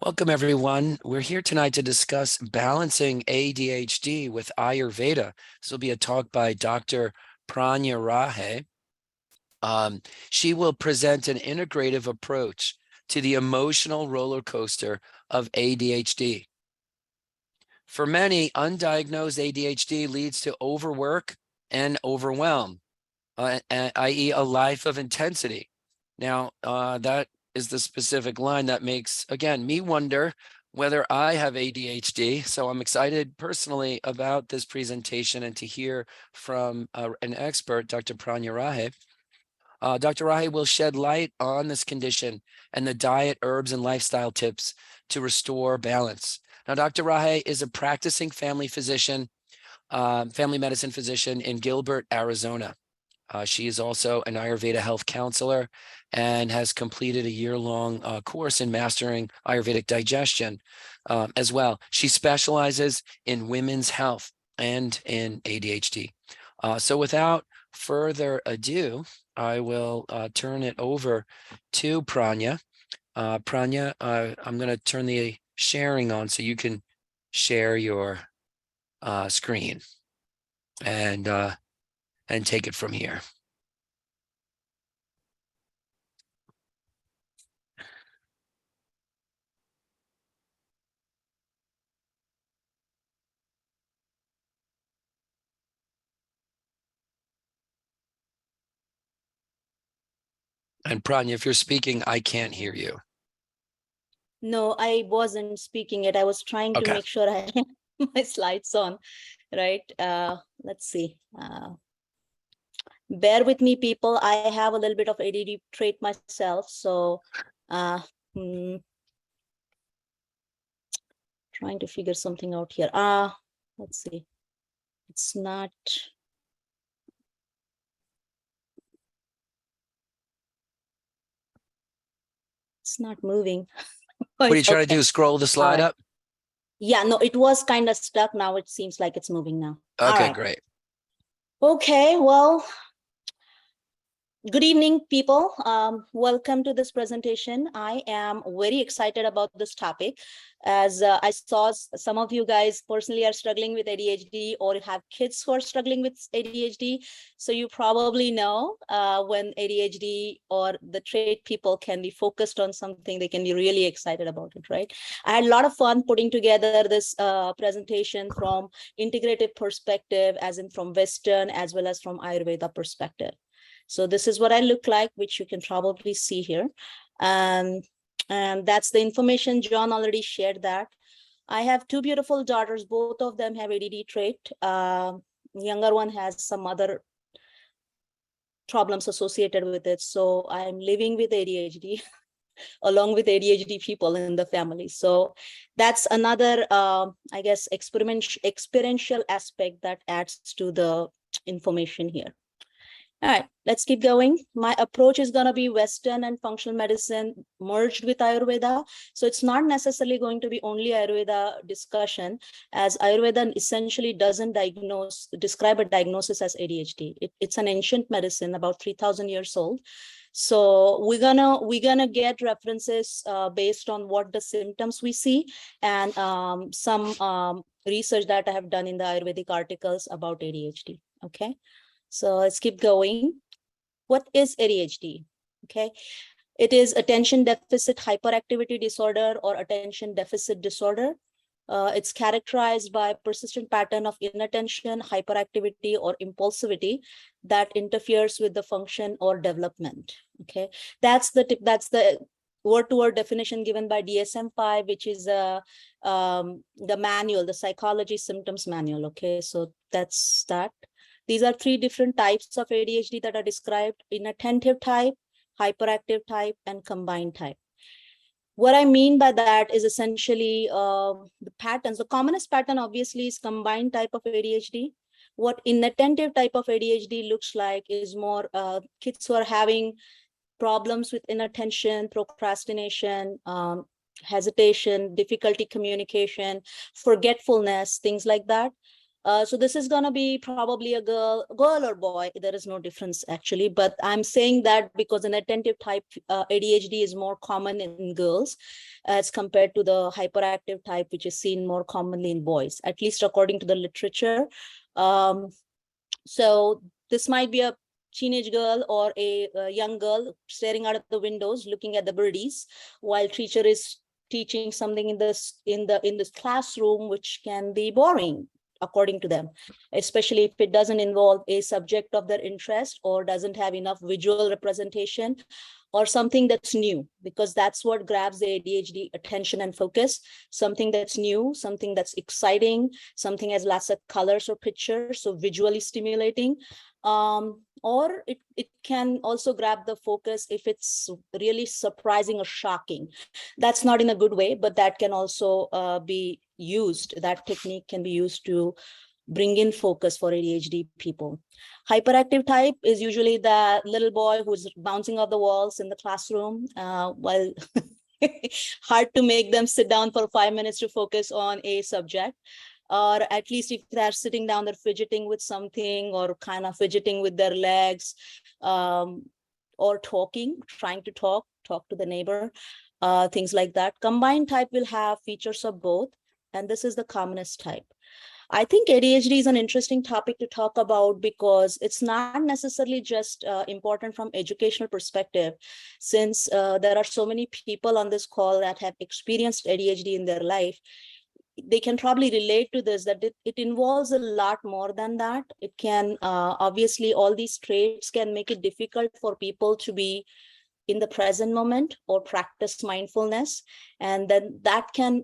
Welcome, everyone. We're here tonight to discuss balancing ADHD with Ayurveda. This will be a talk by Dr. Pradnya Raje. She will present an integrative approach to the emotional roller coaster of ADHD. For many, undiagnosed ADHD leads to overwork and overwhelm, i.e. a life of intensity. Now, that is the specific line that makes, again, me wonder whether I have ADHD. So I'm excited personally about this presentation and to hear from an expert, Dr. Pradnya Raje. Dr. Raje will shed light on this condition and the diet, herbs, and lifestyle tips to restore balance. Now, Dr. Raje is a practicing family physician, family medicine physician in Gilbert, Arizona. She is also an Ayurveda health counselor and has completed a year-long course in mastering Ayurvedic digestion as well. She specializes in women's health and in ADHD. So without further ado, I will turn it over to Pradnya. Pradnya, I'm going to turn the sharing on so you can share your screen and take it from here. And Pradnya, if you're speaking, I can't hear you. No, I wasn't speaking it. I was trying to make sure I have my slides on, right? Let's see. Bear with me, people. I have a little bit of ADD trait myself, so trying to figure something out here. Let's see. It's not. It's not moving. What are you trying to do? Scroll the slide up? Yeah, no, it was kind of stuck. Now it seems like it's moving now. Okay, great. Okay, well, good evening, people. Welcome to this presentation. I am very excited about this topic, as I saw some of you guys personally are struggling with ADHD or have kids who are struggling with ADHD. So you probably know when ADHD or the trait people can be focused on something, they can be really excited about it, right? I had a lot of fun putting together this presentation from integrative perspective, as in from Western as well as from Ayurveda perspective. So this is what I look like, which you can probably see here. And that's the information. John already shared that. I have two beautiful daughters. Both of them have ADD trait. Younger one has some other problems associated with it. So I'm living with ADHD along with ADHD people in the family. So that's another, I guess, experiential aspect that adds to the information here. All right, let's keep going. My approach is going to be Western and functional medicine merged with Ayurveda. So it's not necessarily going to be only Ayurveda discussion, as Ayurveda essentially doesn't describe a diagnosis as ADHD. It's an ancient medicine, about 3,000 years old. So we're gonna get references based on what the symptoms we see, and some research that I have done in the Ayurvedic articles about ADHD. Okay. So let's keep going. What is ADHD? Okay, it is attention deficit hyperactivity disorder or attention deficit disorder. It's characterized by a persistent pattern of inattention, hyperactivity, or impulsivity that interferes with the function or development. Okay, that's the word-to-word definition given by DSM-5, which is the manual, the psychology symptoms manual. Okay, so that's that. These are three different types of ADHD that are described: inattentive type, hyperactive type, and combined type. What I mean by that is essentially the patterns. The commonest pattern obviously is combined type of ADHD. What inattentive type of ADHD looks like is more kids who are having problems with inattention, procrastination, hesitation, difficulty communication, forgetfulness, things like that. So this is going to be probably a girl or boy. There is no difference actually, but I'm saying that because an attentive type ADHD is more common in girls as compared to the hyperactive type, which is seen more commonly in boys, at least according to the literature. So this might be a teenage girl or a young girl staring out of the windows, looking at the birdies, while teacher is teaching something in this classroom, which can be boring according to them, especially if it doesn't involve a subject of their interest or doesn't have enough visual representation or something that's new, because that's what grabs the ADHD attention and focus, something that's new, something that's exciting, something has lots of colors or pictures, so visually stimulating. Or it can also grab the focus if it's really surprising or shocking. That's not in a good way, but that can also be used. That technique can be used to bring in focus for ADHD people. Hyperactive type is usually the little boy who's bouncing off the walls in the classroom, while hard to make them sit down for 5 minutes to focus on a subject. Or at least if they're sitting down, they're fidgeting with something or kind of fidgeting with their legs, or trying to talk to the neighbor, things like that. Combined type will have features of both, and this is the commonest type. I think ADHD is an interesting topic to talk about because it's not necessarily just important from educational perspective, since there are so many people on this call that have experienced ADHD in their life. They can probably relate to this, that it involves a lot more than that. It can, obviously, all these traits can make it difficult for people to be in the present moment or practice mindfulness. And then that can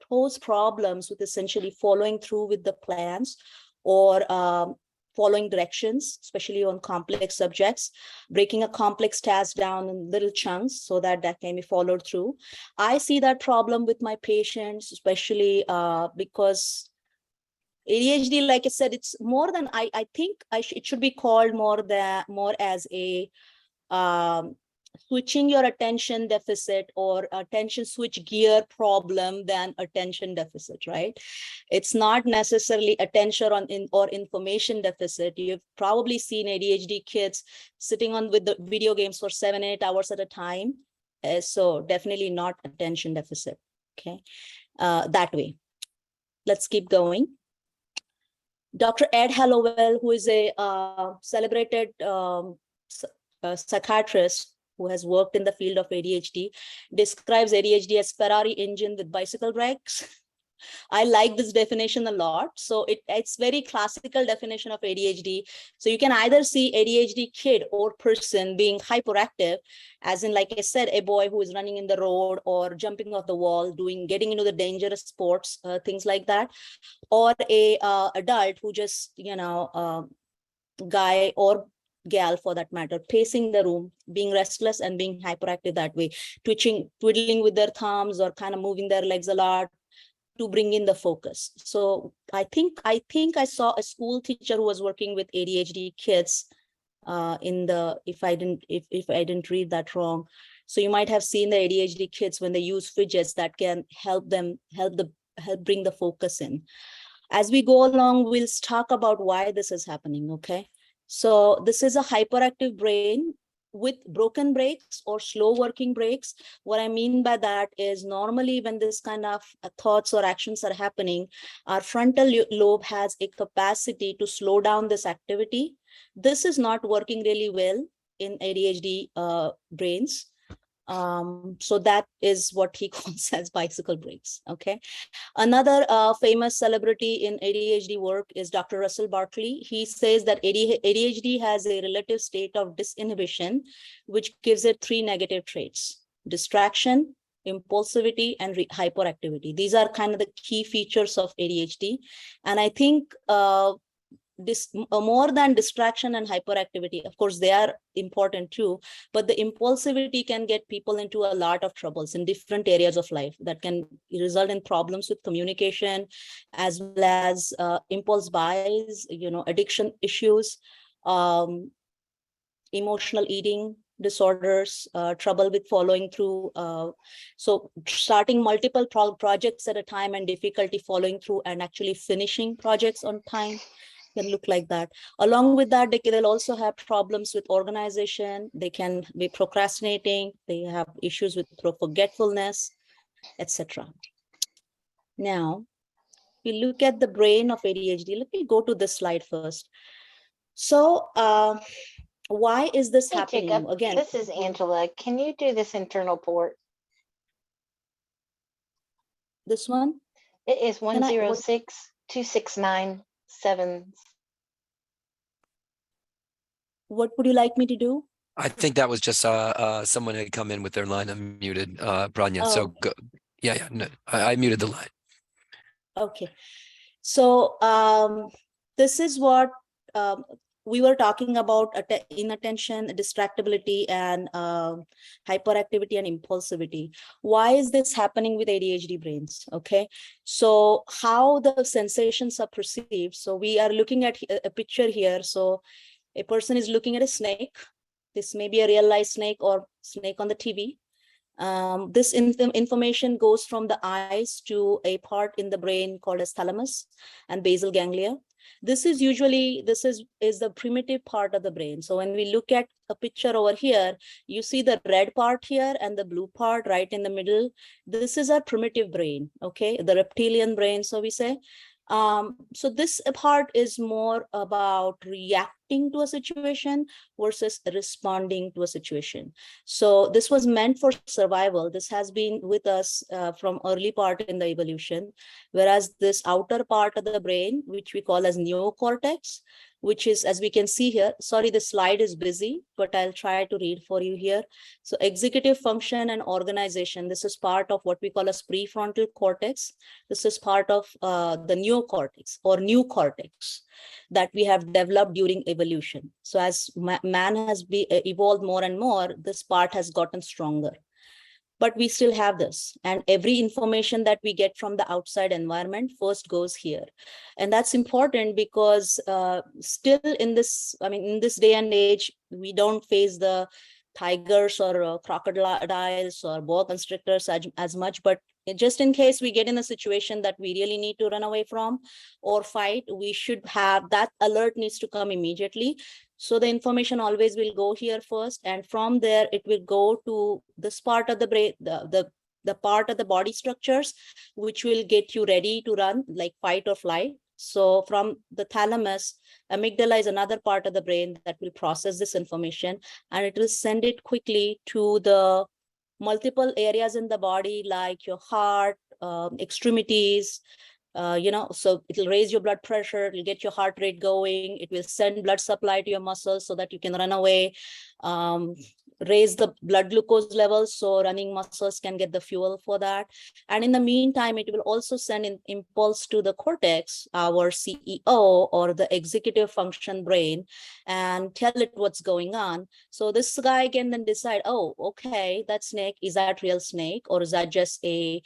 pose problems with essentially following through with the plans or following directions, especially on complex subjects, breaking a complex task down in little chunks so that can be followed through. I see that problem with my patients, especially because ADHD, like I said, it's more than, I think it should be called more as a switching your attention deficit or attention switch gear problem than attention deficit, right? It's not necessarily attention or information deficit. You've probably seen ADHD kids sitting on with the video games for 7-8 hours at a time. So definitely not attention deficit, okay? That way. Let's keep going. Dr. Ed Hallowell, who is a celebrated psychiatrist who has worked in the field of ADHD, describes ADHD as Ferrari engine with bicycle brakes. I like this definition a lot. So it's very classical definition of ADHD. So you can either see ADHD kid or person being hyperactive, as in, like I said, a boy who is running in the road or jumping off the wall, getting into the dangerous sports, things like that, or a adult who just, guy or gal for that matter, pacing the room, being restless and being hyperactive that way, twiddling with their thumbs or kind of moving their legs a lot to bring in the focus. So I think I saw a school teacher who was working with ADHD kids if I didn't read that wrong. So you might have seen the ADHD kids when they use fidgets that can help bring the focus in. As we go along, we'll talk about why this is happening, okay? So this is a hyperactive brain with broken brakes or slow working brakes. What I mean by that is normally when this kind of thoughts or actions are happening, our frontal lobe has a capacity to slow down this activity. This is not working really well in ADHD brains. So that is what he calls as bicycle brakes, okay? Another famous celebrity in ADHD work is Dr. Russell Barkley. He says that ADHD has a relative state of disinhibition, which gives it 3 negative traits: distraction, impulsivity, and hyperactivity. These are kind of the key features of ADHD. And I think more than distraction and hyperactivity, of course, they are important too, but the impulsivity can get people into a lot of troubles in different areas of life that can result in problems with communication, as well as impulse buys, addiction issues, emotional eating, disorders, trouble with following through. So starting multiple projects at a time and difficulty following through and actually finishing projects on time can look like that. Along with that, they'll also have problems with organization. They can be procrastinating. They have issues with forgetfulness, etc. Now, we look at the brain of ADHD. Let me go to this slide first. So, why is this happening? Jacob, Again, this is Angela. Can you do this internal port? This one? It is 106-269-7. What would you like me to do? I think that was just someone had come in with their line unmuted, Pradnya. Oh. So go, yeah, no, I muted the line. Okay. So this is what we were talking about: inattention, distractibility, and hyperactivity and impulsivity. Why is this happening with ADHD brains? Okay, so how the sensations are perceived. So we are looking at a picture here. So a person is looking at a snake. This may be a real life snake or snake on the TV. This information goes from the eyes to a part in the brain called as thalamus and basal ganglia. This is usually, is the primitive part of the brain. So when we look at a picture over here, you see the red part here and the blue part right in the middle. This is our primitive brain, okay? The reptilian brain, so we say. So this part is more about reacting to a situation versus responding to a situation. So this was meant for survival. This has been with us from early part in the evolution, whereas this outer part of the brain, which we call as neocortex, which is, as we can see here, sorry, the slide is busy, but I'll try to read for you here. So executive function and organization, this is part of what we call as prefrontal cortex. This is part of the neocortex or new cortex that we have developed during evolution. So as man has evolved more and more, this part has gotten stronger. But we still have this, and every information that we get from the outside environment first goes here. And that's important because still in this, in this day and age, we don't face the tigers or crocodiles or boa constrictors as much, but just in case we get in a situation that we really need to run away from or fight, we should have that alert needs to come immediately. So the information always will go here first, and from there it will go to this part of the brain, the part of the body structures, which will get you ready to run, like fight or flight. So from the thalamus, amygdala is another part of the brain that will process this information, and it will send it quickly to the multiple areas in the body, like your heart, extremities, so it'll raise your blood pressure, it'll get your heart rate going, it will send blood supply to your muscles so that you can run away, raise the blood glucose levels so running muscles can get the fuel for that. And in the meantime, it will also send an impulse to the cortex, our CEO or the executive function brain, and tell it what's going on. So this guy can then decide, oh, okay, that snake, is that real snake, or is that just a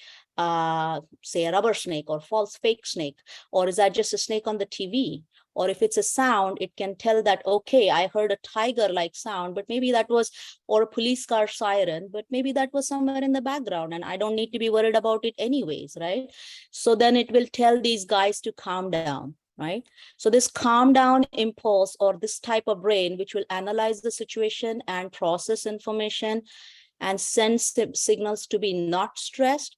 say a rubber snake or false fake snake, or is that just a snake on the TV? Or if it's a sound, it can tell that, okay, I heard a tiger-like sound, but maybe that was, or a police car siren, but maybe that was somewhere in the background and I don't need to be worried about it anyways, right? So then it will tell these guys to calm down, right? So this calm down impulse, or this type of brain, which will analyze the situation and process information and send signals to be not stressed,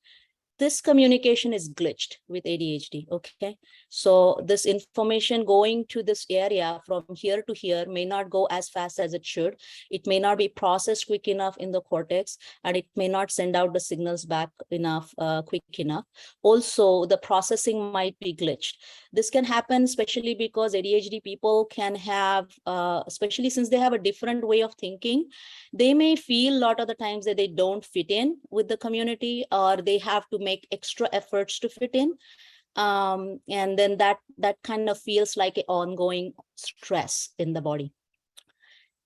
this communication is glitched with ADHD, okay? So this information going to this area from here to here may not go as fast as it should. It may not be processed quick enough in the cortex, and it may not send out the signals back enough, quick enough. Also, the processing might be glitched. This can happen especially because ADHD people can have, especially since they have a different way of thinking, they may feel a lot of the times that they don't fit in with the community, or they have to make extra efforts to fit in. And then that kind of feels like an ongoing stress in the body.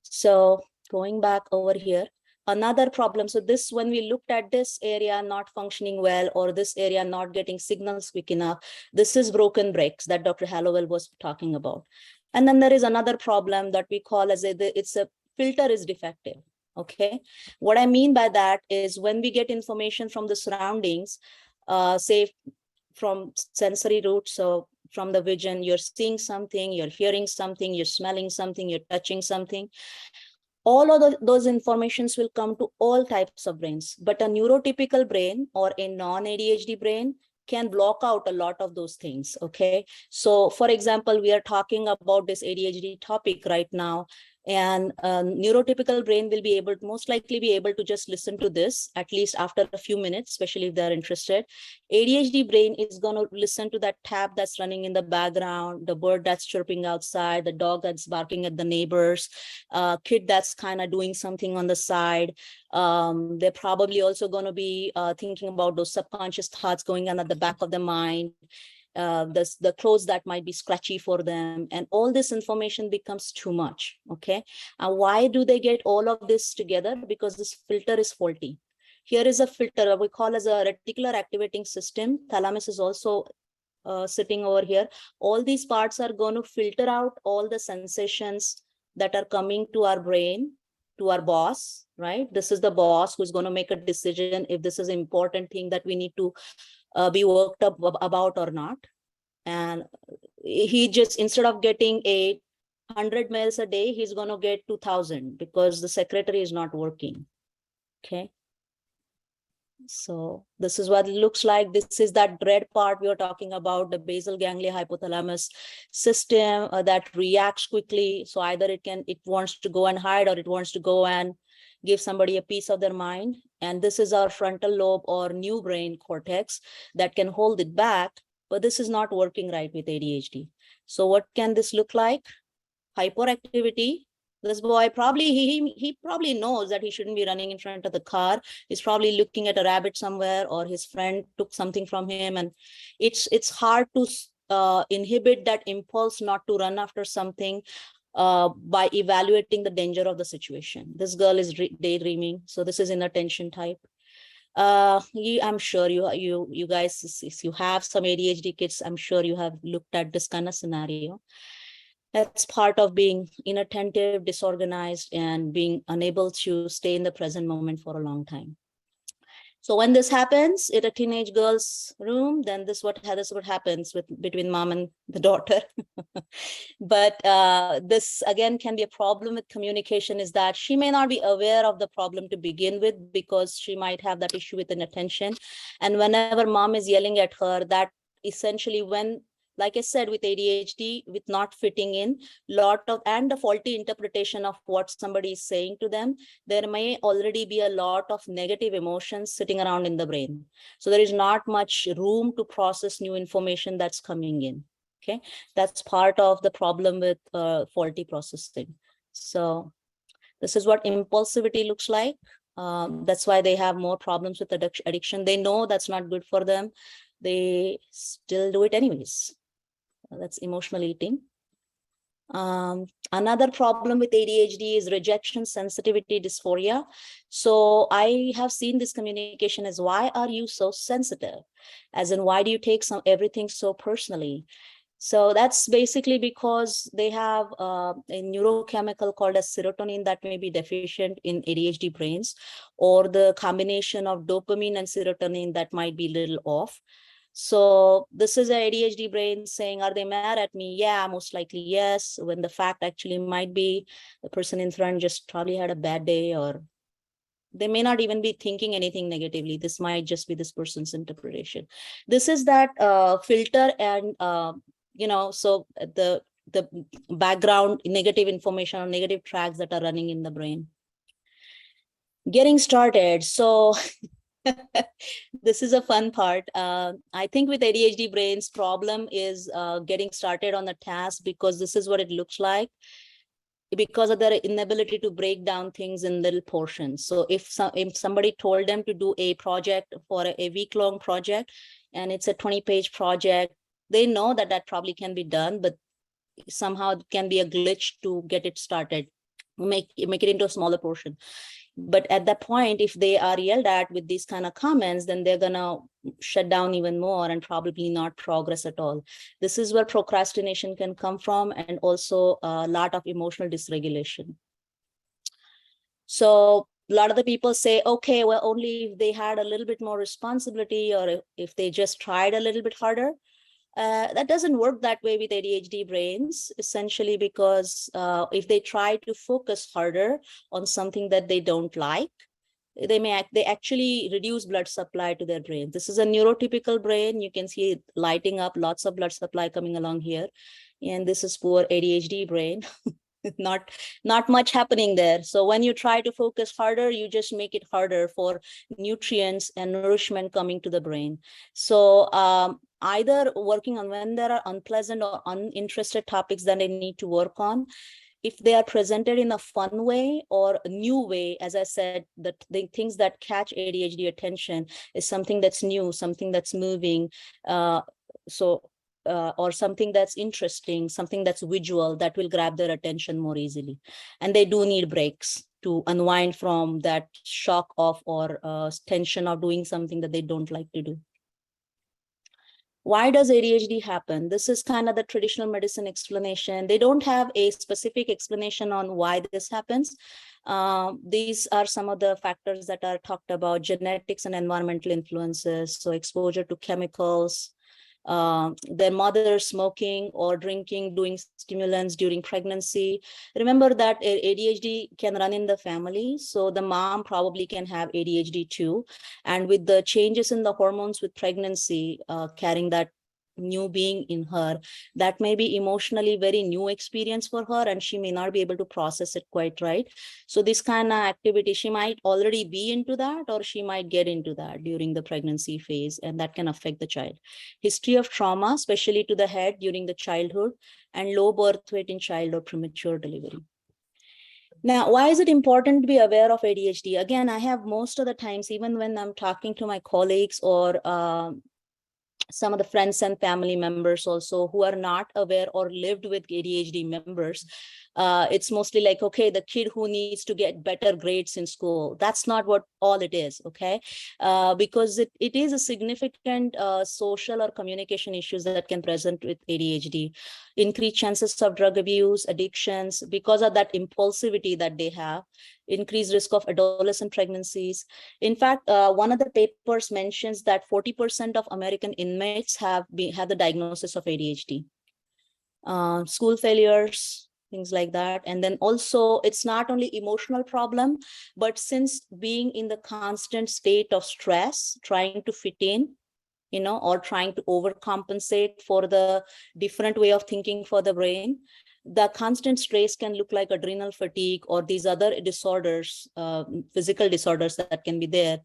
So going back over here, another problem. So this, when we looked at this area not functioning well, or this area not getting signals quick enough, this is broken bricks that Dr. Hallowell was talking about. And then there is another problem that we call as it's a filter is defective. Okay. What I mean by that is when we get information from the surroundings, say from sensory roots, so from the vision, you're seeing something, you're hearing something, you're smelling something, you're touching something. All of those informations will come to all types of brains, but a neurotypical brain or a non-ADHD brain can block out a lot of those things. Okay. So for example, we are talking about this ADHD topic right now, and neurotypical brain will be able to most likely be able to just listen to this at least after a few minutes, especially if they're interested. ADHD brain is going to listen to that tap that's running in the background, the bird that's chirping outside, the dog that's barking at the neighbors, kid that's kind of doing something on the side. They're probably also going to be thinking about those subconscious thoughts going on at the back of the mind, the clothes that might be scratchy for them, and all this information becomes too much. Okay. And why do they get all of this together? Because this filter is faulty. Here is a filter we call as a reticular activating system. Thalamus is also sitting over here. All these parts are going to filter out all the sensations that are coming to our brain, to our boss, right? This is the boss who's going to make a decision if this is an important thing that we need to be worked up about or not. And he just, instead of getting 100 mails a day, he's going to get 2,000 because the secretary is not working. Okay. So this is what it looks like. This is that red part we were talking about, the basal ganglia hypothalamus system that reacts quickly. So either it wants to go and hide, or it wants to go and give somebody a piece of their mind. And this is our frontal lobe or new brain cortex that can hold it back, but this is not working right with ADHD. So what can this look like? Hyperactivity. This boy probably, he probably knows that he shouldn't be running in front of the car. He's probably looking at a rabbit somewhere, or his friend took something from him. And it's hard to inhibit that impulse not to run after something by evaluating the danger of the situation. This girl is daydreaming. So this is inattention type. I'm sure you guys, if you have some ADHD kids, I'm sure you have looked at this kind of scenario. That's part of being inattentive, disorganized, and being unable to stay in the present moment for a long time. So when this happens in a teenage girl's room, then this is what happens between mom and the daughter. But this again can be a problem with communication, is that she may not be aware of the problem to begin with, because she might have that issue with inattention. And whenever mom is yelling at her, that essentially when, like I said, with ADHD, with not fitting in, and the faulty interpretation of what somebody is saying to them, there may already be a lot of negative emotions sitting around in the brain. So there is not much room to process new information that's coming in. Okay, that's part of the problem with faulty processing. So this is what impulsivity looks like. That's why they have more problems with addiction. They know that's not good for them. They still do it anyways. That's emotional eating. Another problem with ADHD is rejection sensitivity dysphoria. So I have seen this communication as, why are you so sensitive? As in, why do you take everything so personally? So that's basically because they have a neurochemical called as serotonin that may be deficient in ADHD brains, or the combination of dopamine and serotonin that might be a little off. So this is an ADHD brain saying, are they mad at me? Yeah, most likely yes. When the fact actually might be the person in front just probably had a bad day, or they may not even be thinking anything negatively. This might just be this person's interpretation. This is that filter, and so the background negative information or negative tracks that are running in the brain. Getting started. So this is a fun part. I think with ADHD brains, problem is getting started on the task, because this is what it looks like, because of their inability to break down things in little portions. So if somebody told them to do a project for a week-long project, and it's a 20-page project, they know that probably can be done, but somehow it can be a glitch to get it started, make it into a smaller portion. But at that point, if they are yelled at with these kind of comments, then they're gonna shut down even more and probably not progress at all. This is where procrastination can come from, and also a lot of emotional dysregulation. So lot of the people say, okay, well, only if they had a little bit more responsibility, or if they just tried a little bit harder. That doesn't work that way with ADHD brains, essentially because if they try to focus harder on something that they don't like, they actually reduce blood supply to their brain. This is a neurotypical brain. You can see it lighting up, lots of blood supply coming along here. And this is poor ADHD brain. not much happening there. So when you try to focus harder, you just make it harder for nutrients and nourishment coming to the brain. So either working on when there are unpleasant or uninterested topics that they need to work on, if they are presented in a fun way or a new way, as I said, the things that catch ADHD attention is something that's new, something that's moving. Or something that's interesting, something that's visual, that will grab their attention more easily. And they do need breaks to unwind from that shock of or tension of doing something that they don't like to do. Why does ADHD happen? This is kind of the traditional medicine explanation. They don't have a specific explanation on why this happens. These are some of the factors that are talked about: genetics and environmental influences. So exposure to chemicals, their mother smoking or drinking, doing stimulants during pregnancy. Remember that ADHD can run in the family, so the mom probably can have ADHD too. And with the changes in the hormones with pregnancy, carrying that new being in her, that may be emotionally very new experience for her, and she may not be able to process it quite right. So this kind of activity, she might already be into that, or she might get into that during the pregnancy phase, and that can affect the child. History of trauma, especially to the head during the childhood, and low birth weight in child or premature delivery. Now, why is it important to be aware of ADHD? Again, I have most of the times, even when I'm talking to my colleagues or some of the friends and family members also who are not aware or lived with ADHD members, it's mostly like, okay, the kid who needs to get better grades in school. That's not what all it is, okay? Because it is a significant social or communication issues that can present with ADHD. Increased chances of drug abuse, addictions, because of that impulsivity that they have. Increased risk of adolescent pregnancies. In fact, one of the papers mentions that 40% of American inmates have the diagnosis of ADHD. School failures, things like that. And then also, it's not only emotional problem, but since being in the constant state of stress, trying to fit in, or trying to overcompensate for the different way of thinking for the brain, the constant stress can look like adrenal fatigue or these other disorders, physical disorders that can be there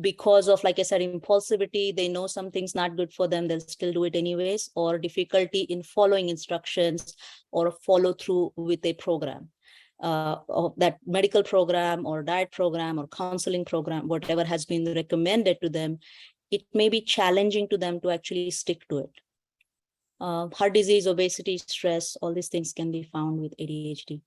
because of, like I said, impulsivity. They know something's not good for them, they'll still do it anyways, or difficulty in following instructions or follow through with a program. Of that medical program or diet program or counseling program, whatever has been recommended to them, it may be challenging to them to actually stick to it. Heart disease, obesity, stress, all these things can be found with ADHD.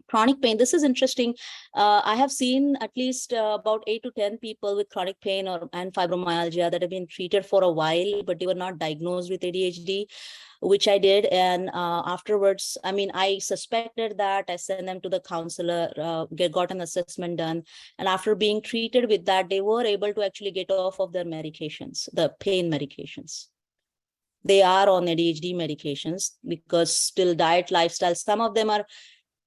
Chronic pain, this is interesting. I have seen at least about 8 to 10 people with chronic pain and fibromyalgia that have been treated for a while, but they were not diagnosed with ADHD, which I did. And afterwards, I suspected that. I sent them to the counselor, got an assessment done. And after being treated with that, they were able to actually get off of their medications, the pain medications. They are on ADHD medications because still diet, lifestyle, some of them are,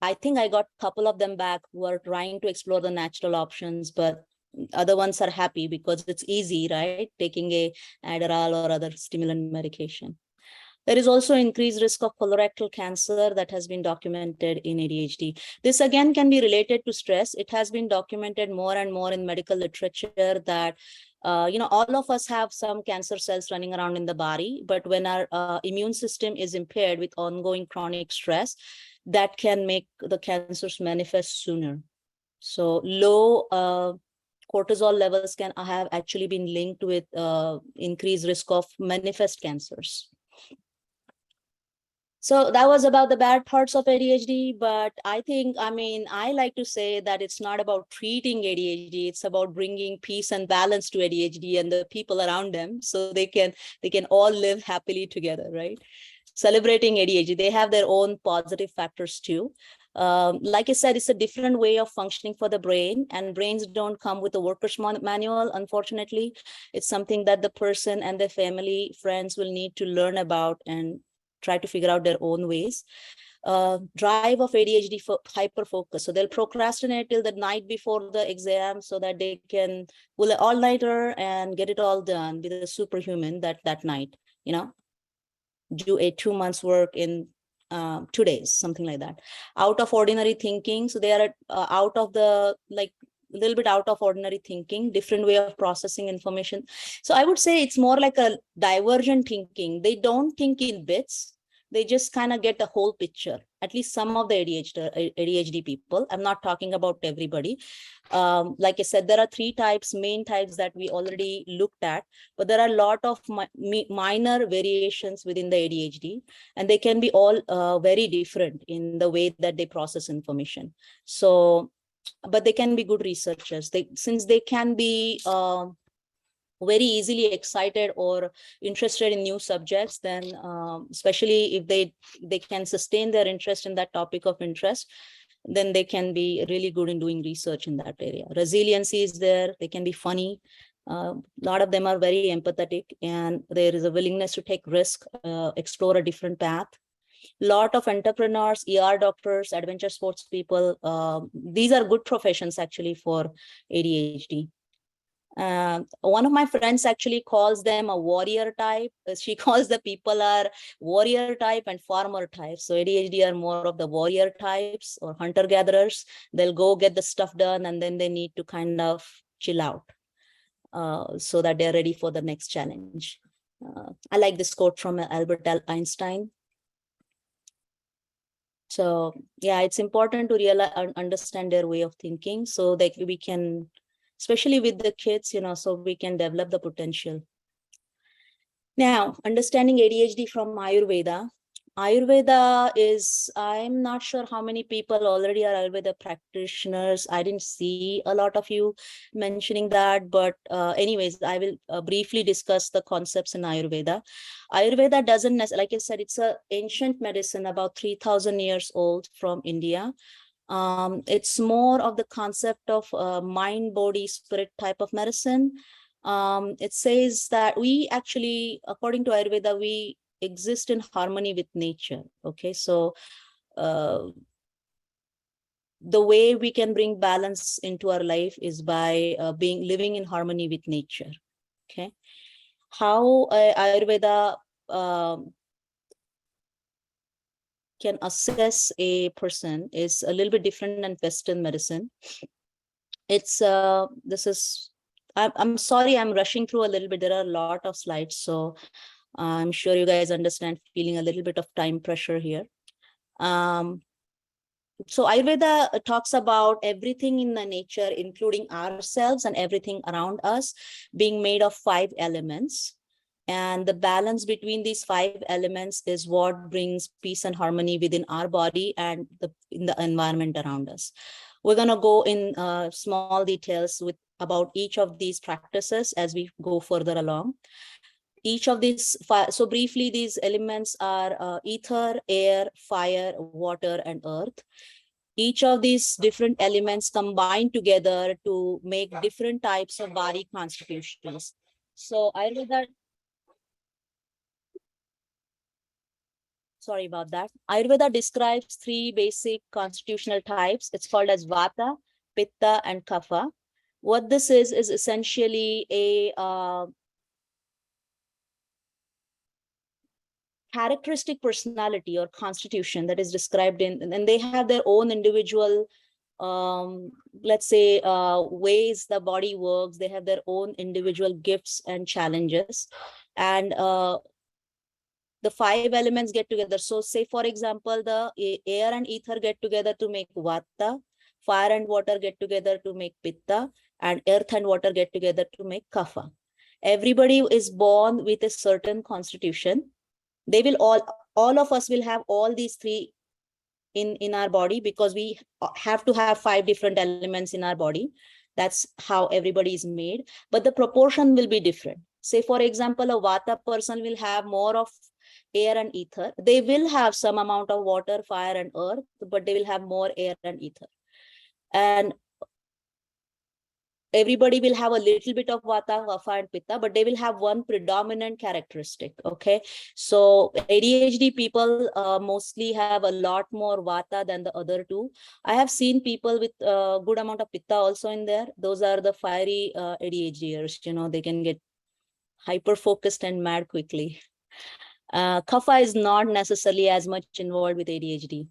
I think I got a couple of them back who are trying to explore the natural options, but other ones are happy because it's easy, right? Taking a Adderall or other stimulant medication. There is also increased risk of colorectal cancer that has been documented in ADHD. This again can be related to stress. It has been documented more and more in medical literature that all of us have some cancer cells running around in the body, but when our immune system is impaired with ongoing chronic stress, that can make the cancers manifest sooner. So low cortisol levels can have actually been linked with increased risk of manifest cancers. So that was about the bad parts of ADHD, but I think, I like to say that it's not about treating ADHD, it's about bringing peace and balance to ADHD and the people around them so they can all live happily together, right? Celebrating ADHD, they have their own positive factors too. Like I said, it's a different way of functioning for the brain, and brains don't come with a worker's manual, unfortunately. It's something that the person and their family, friends will need to learn about and try to figure out their own ways. Drive of ADHD for hyper focus. So they'll procrastinate till the night before the exam so that they can pull an all-nighter and get it all done with a superhuman that night, do a 2 months work in 2 days, something like that. Out of ordinary thinking. So they are out of the, like, a little bit out of ordinary thinking, different way of processing information. So I would say it's more like a divergent thinking. They don't think in bits. They just kind of get the whole picture. At least some of the ADHD people. I'm not talking about everybody. Like I said, there are 3 main types that we already looked at, but there are a lot of minor variations within the ADHD, and they can be all very different in the way that they process information. So, but they can be good researchers. Since they can be very easily excited or interested in new subjects, then especially if they can sustain their interest in that topic of interest, then they can be really good in doing research in that area. Resiliency is there. They can be funny. A lot of them are very empathetic, and there is a willingness to take risk, explore a different path. Lot of entrepreneurs, ER doctors, adventure sports people. These are good professions actually for ADHD. One of my friends actually calls them a warrior type. She calls the people are warrior type and farmer type. So ADHD are more of the warrior types or hunter gatherers. They'll go get the stuff done, and then they need to kind of chill out so that they're ready for the next challenge. I like this quote from Albert Einstein. So yeah, it's important to realize understand their way of thinking so that we can, especially with the kids, so we can develop the potential. Now, understanding ADHD from Ayurveda. Ayurveda is, I'm not sure how many people already are Ayurveda practitioners. I didn't see a lot of you mentioning that, but anyways, I will briefly discuss the concepts in Ayurveda. Ayurveda doesn't, like I said, it's an ancient medicine, about 3,000 years old from India. It's more of the concept of mind, body, spirit type of medicine. It says that we actually, according to Ayurveda, we exist in harmony with nature. Okay, so the way we can bring balance into our life is by living in harmony with nature. Okay, how Ayurveda can assess a person is a little bit different than Western medicine. It's I'm sorry, I'm rushing through a little bit. There are a lot of slides, so I'm sure you guys understand feeling a little bit of time pressure here. So Ayurveda talks about everything in the nature, including ourselves and everything around us, being made of 5 elements. And the balance between these 5 elements is what brings peace and harmony within our body and in the environment around us. We're going to go in small details about each of these practices as we go further along. Each of these, so briefly, these elements are ether, air, fire, water, and earth. Each of these different elements combine together to make different types of body constitutions. So Ayurveda, sorry about that. Ayurveda describes 3 basic constitutional types. It's called as Vata, Pitta, and Kapha. What this is essentially a characteristic personality or constitution that is described in, and they have their own individual, let's say, ways the body works. They have their own individual gifts and challenges. And the 5 elements get together. So say, for example, the air and ether get together to make Vata, fire and water get together to make Pitta, and earth and water get together to make Kapha. Everybody is born with a certain constitution. They will all of us will have all these 3 in our body, because we have to have 5 different elements in our body. That's how everybody is made, but the proportion will be different. Say, for example, a Vata person will have more of air and ether. They will have some amount of water, fire, and earth, but they will have more air and ether. And everybody will have a little bit of vata, kapha, and pitta, but they will have one predominant characteristic. Okay, so ADHD people mostly have a lot more vata than the other two. I have seen people with a good amount of pitta also in there. Those are the fiery ADHDers. You know, they can get hyper focused and mad quickly. Kapha is not necessarily as much involved with ADHD.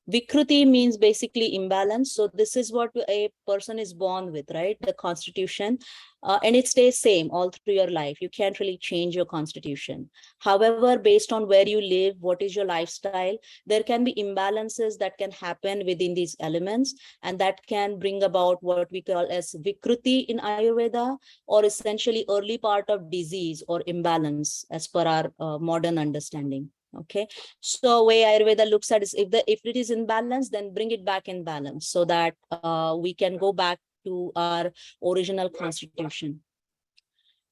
Vikruti means basically imbalance. So this is what a person is born with, right? The constitution, and it stays same all through your life. You can't really change your constitution. However, based on where you live, what is your lifestyle, there can be imbalances that can happen within these elements, and that can bring about what we call as Vikruti in Ayurveda, or essentially early part of disease or imbalance as per our modern understanding. Okay, so way Ayurveda looks at is if it is in balance, then bring it back in balance so that we can go back to our original constitution.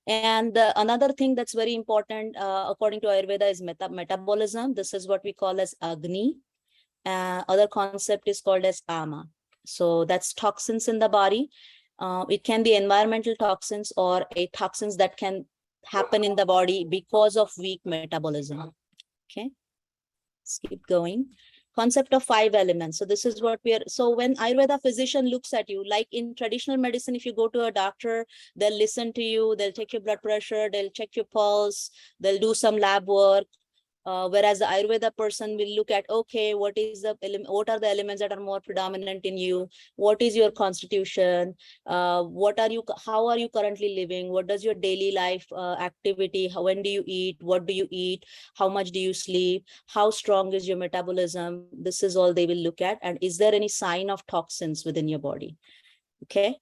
And another thing that's very important according to Ayurveda is metabolism. This is what we call as Agni. Other concept is called as Ama. So that's toxins in the body. It can be environmental toxins or toxins that can happen in the body because of weak metabolism. Okay, let's keep going. Concept of 5 elements. So this is what we are. So when Ayurveda physician looks at you, like in traditional medicine, if you go to a doctor, they'll listen to you, they'll check your blood pressure, they'll check your pulse, they'll do some lab work. Whereas the Ayurveda person will look at, okay, what are the elements that are more predominant in you? What is your constitution? How are you currently living? What does your daily life activity? When do you eat? What do you eat? How much do you sleep? How strong is your metabolism? This is all they will look at. And is there any sign of toxins within your body? Okay,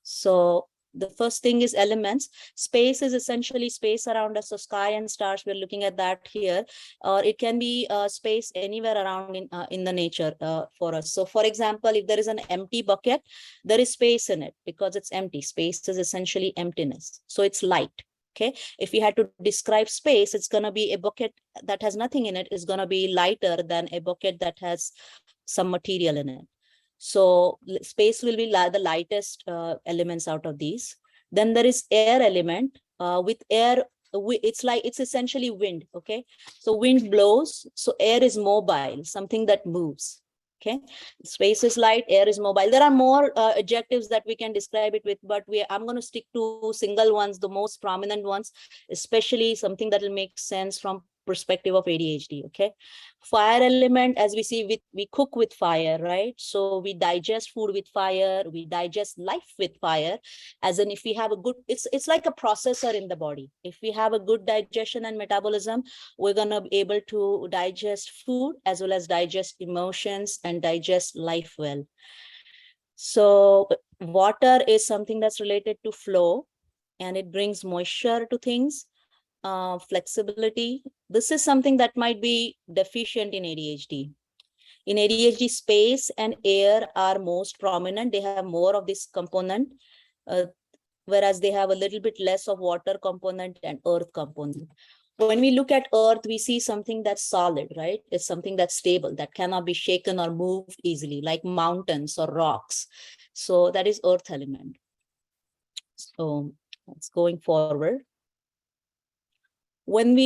so the first thing is elements. Space is essentially space around us. So sky and stars, we're looking at that here. Or it can be space anywhere around in the nature for us. So for example, if there is an empty bucket, there is space in it because it's empty. Space is essentially emptiness. So it's light. Okay, if we had to describe space, it's going to be a bucket that has nothing in it is going to be lighter than a bucket that has some material in it. So space will be the lightest elements out of these. Then there is air element. With air, it's essentially wind. Okay, so wind blows, so air is mobile, something that moves. Okay, space is light, air is mobile. There are more adjectives that we can describe it with, but I'm going to stick to single ones, the most prominent ones, especially something that will make sense from perspective of ADHD. Okay, fire element, as we see, we cook with fire, right? So we digest food with fire, we digest life with fire. As in, if we have a good, it's like a processor in the body. If we have a good digestion and metabolism, we're going to be able to digest food as well as digest emotions and digest life well. So water is something that's related to flow, and it brings moisture to things. Flexibility. This is something that might be deficient in ADHD. In ADHD, space and air are most prominent. They have more of this component, whereas they have a little bit less of water component and earth component. When we look at earth, we see something that's solid, right? It's something that's stable, that cannot be shaken or moved easily, like mountains or rocks. So that is earth element. So that's going forward. When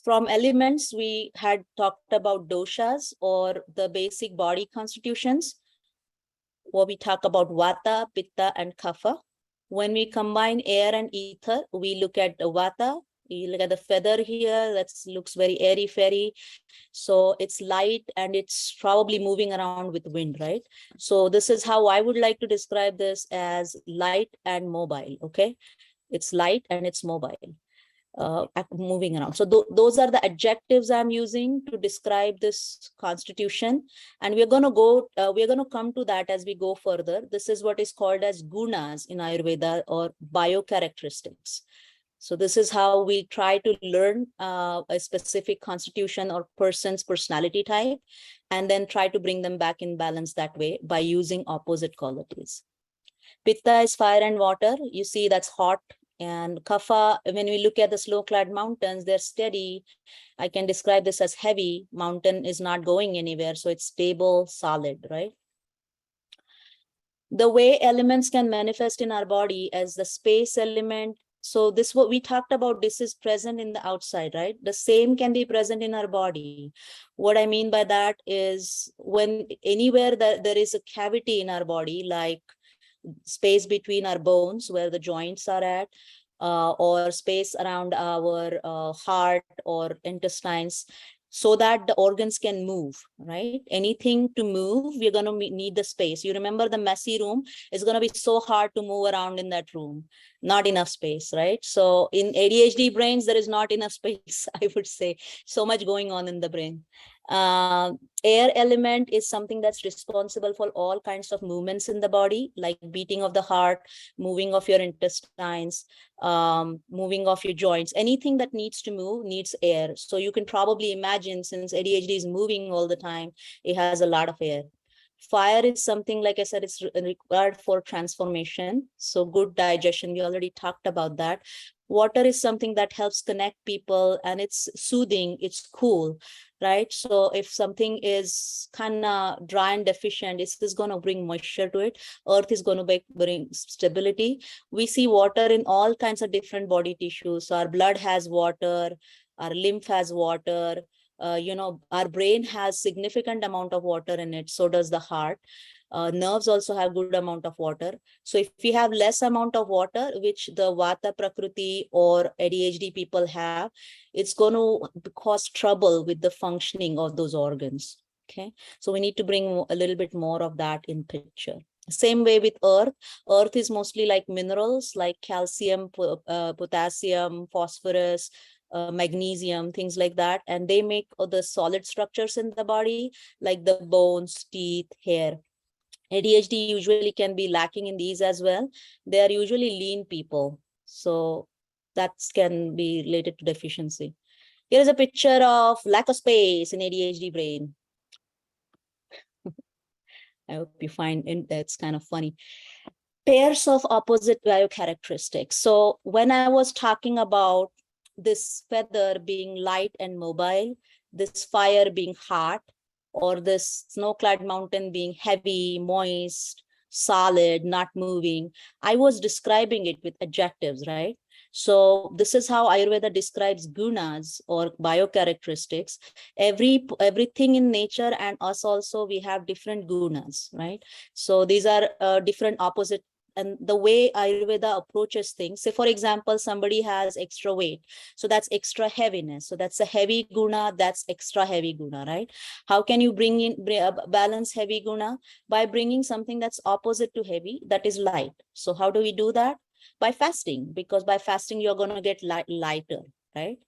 from elements, we had talked about doshas, or the basic body constitutions, where we talk about vata, pitta, and kapha. When we combine air and ether, we look at the vata. You look at the feather here, that looks very airy-fairy. So it's light and it's probably moving around with wind, right? So this is how I would like to describe this, as light and mobile, okay? It's light and it's mobile. Moving around. So those are the adjectives I'm using to describe this constitution. And we're going to come to that as we go further. This is what is called as gunas in Ayurveda, or biocharacteristics. So this is how we try to learn a specific constitution or person's personality type, and then try to bring them back in balance that way by using opposite qualities. Pitta is fire and water. You see, that's hot And kapha, when we look at the snow-clad mountains, they're steady. I can describe this as heavy. Mountain is not going anywhere, so it's stable, solid, right? The way elements can manifest in our body as the space element. So this, what we talked about, this is present in the outside, right? The same can be present in our body. What I mean by that is when anywhere that there is a cavity in our body, like space between our bones where the joints are at, or space around our heart or intestines, so that the organs can move, right? Anything to move, we're going to need the space. You remember the messy room, it's going to be so hard to move around in that room, not enough space, right? So in ADHD brains, there is not enough space, I would say, so much going on in the brain. Air element is something that's responsible for all kinds of movements in the body, like beating of the heart, moving of your intestines, moving of your joints. Anything that needs to move needs air. So you can probably imagine, since ADHD is moving all the time, it has a lot of air. Fire is something, like I said, it's required for transformation. So good digestion, we already talked about that. Water is something that helps connect people, and it's soothing, it's cool, right? So if something is kind of dry and deficient, it's just going to bring moisture to it. Earth is going to bring stability. We see water in all kinds of different body tissues. So our blood has water, our lymph has water, our brain has significant amount of water in it. So does the heart. Nerves also have good amount of water. So if we have less amount of water, which the Vata Prakriti or ADHD people have, it's going to cause trouble with the functioning of those organs. Okay, so we need to bring a little bit more of that in picture. Same way with earth. Earth is mostly like minerals, like calcium, potassium, phosphorus, magnesium, things like that. And they make the solid structures in the body, like the bones, teeth, hair. ADHD usually can be lacking in these as well. They are usually lean people. So that can be related to deficiency. Here is a picture of lack of space in ADHD brain. I hope you find it's kind of funny. Pairs of opposite biocharacteristics. So when I was talking about this feather being light and mobile, this fire being hot, or this snow-clad mountain being heavy, moist, solid, not moving, I was describing it with adjectives, right? So this is how Ayurveda describes gunas or biocharacteristics. Everything in nature and us also, we have different gunas, right? So these are different opposite. And the way Ayurveda approaches things, say, for example, somebody has extra weight. So that's extra heaviness. So that's a heavy guna, that's extra heavy guna, right? How can you balance heavy guna? By bringing something that's opposite to heavy, that is light. So how do we do that? By fasting, because by fasting, you're going to get lighter, right?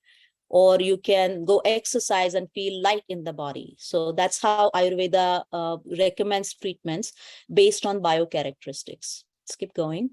Or you can go exercise and feel light in the body. So that's how Ayurveda recommends treatments based on biocharacteristics. Let's keep going.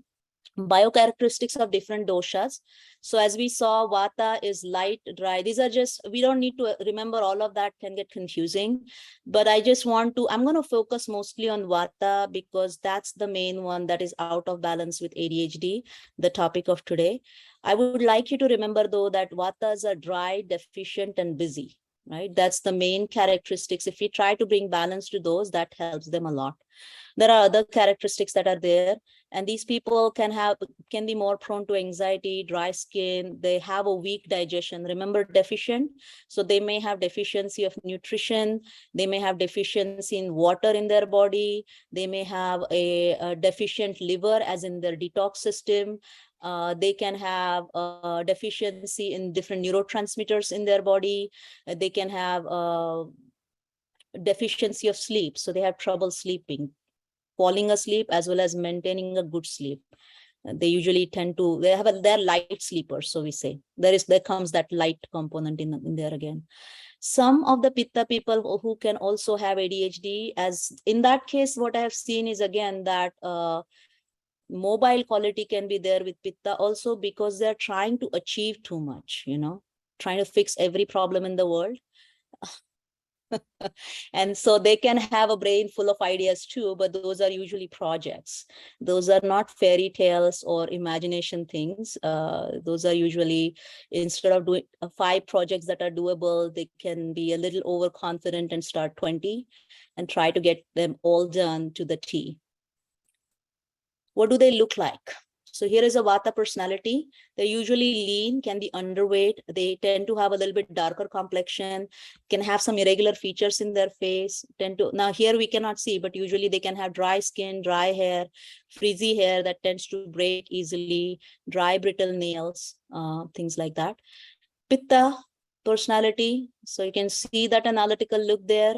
Biocharacteristics of different doshas. So as we saw, vata is light, dry. These are just, we don't need to remember all of that, can get confusing. But I just want to, I'm going to focus mostly on vata because that's the main one that is out of balance with ADHD, the topic of today. I would like you to remember though that vatas are dry, deficient, and busy, right? That's the main characteristics. If we try to bring balance to those, that helps them a lot. There are other characteristics that are there, and these people can be more prone to anxiety, dry skin. They have a weak digestion. Remember, deficient. So they may have deficiency of nutrition. They may have deficiency in water in their body. They may have a deficient liver, as in their detox system. They can have a deficiency in different neurotransmitters in their body. They can have deficiency of sleep. So they have trouble sleeping, falling asleep, as well as maintaining a good sleep. They usually tend to, they're light sleepers. So we say there comes that light component in there again. Some of the pitta people who can also have ADHD, as in that case, what I have seen is again that mobile quality can be there with pitta also, because they're trying to achieve too much, trying to fix every problem in the world. And so they can have a brain full of ideas too, but those are usually projects. Those are not fairy tales or imagination things. Those are usually, instead of doing 5 projects that are doable, they can be a little overconfident and start 20 and try to get them all done to the T. What do they look like? So here is a Vata personality. They're usually lean, can be underweight. They tend to have a little bit darker complexion, can have some irregular features in their face. Now here we cannot see, but usually they can have dry skin, dry hair, frizzy hair that tends to break easily, dry brittle nails, things like that. Pitta personality. So you can see that analytical look there.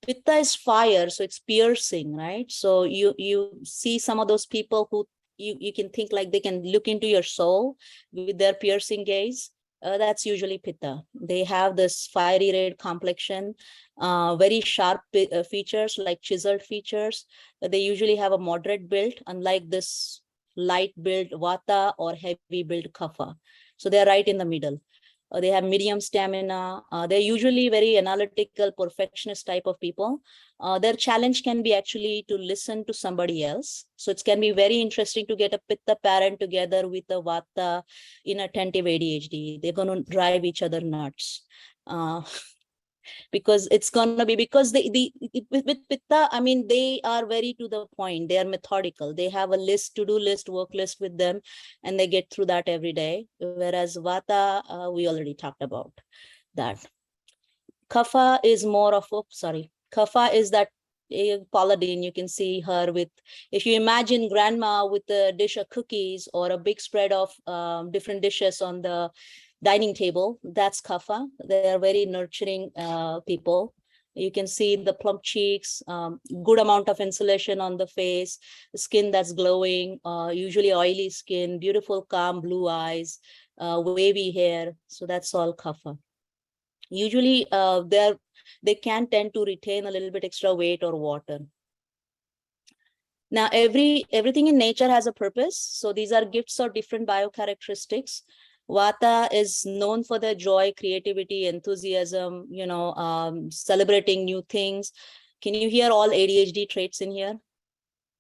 Pitta is fire, so it's piercing, right? So you see some of those people who you can think like they can look into your soul with their piercing gaze. That's usually Pitta. They have this fiery red complexion, very sharp features like chiseled features. They usually have a moderate build, unlike this light build Vata or heavy build Kapha. So they're right in the middle. They have medium stamina. They're usually very analytical, perfectionist type of people. Their challenge can be actually to listen to somebody else. So it can be very interesting to get a Pitta parent together with a Vata inattentive ADHD. They're going to drive each other nuts. Because it's going to be, because with Pitta, I mean, they are very to the point. They are methodical. They have a list, to-do list, work list with them, and they get through that every day. Whereas Vata, we already talked about that. Kapha is more of a, Kapha is that paladin. You can see her with, if you imagine grandma with a dish of cookies or a big spread of different dishes on the dining table, that's Kapha. They are very nurturing people. You can see the plump cheeks, good amount of insulation on the face, skin that's glowing, usually oily skin, beautiful, calm blue eyes, wavy hair. So that's all Kapha. Usually they can tend to retain a little bit extra weight or water. Now, everything in nature has a purpose. So these are gifts or different biocharacteristics. Vata is known for their joy, creativity, enthusiasm, celebrating new things. Can you hear all ADHD traits in here?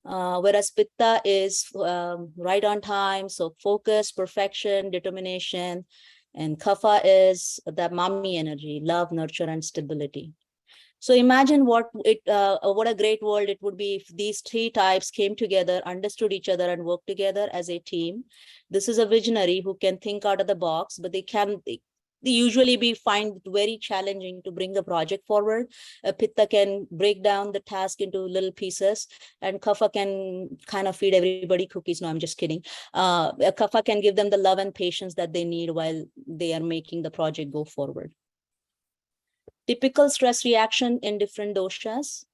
Whereas Pitta is right on time, so focus, perfection, determination. And Kapha is that mommy energy, love, nurture, and stability. So imagine what a great world it would be if these 3 types came together, understood each other, and worked together as a team. This is a visionary who can think out of the box, but they usually find it very challenging to bring the project forward. Pitta can break down the task into little pieces, and Kapha can kind of feed everybody cookies. No, I'm just kidding. Kapha can give them the love and patience that they need while they are making the project go forward. Typical stress reaction in different doshas.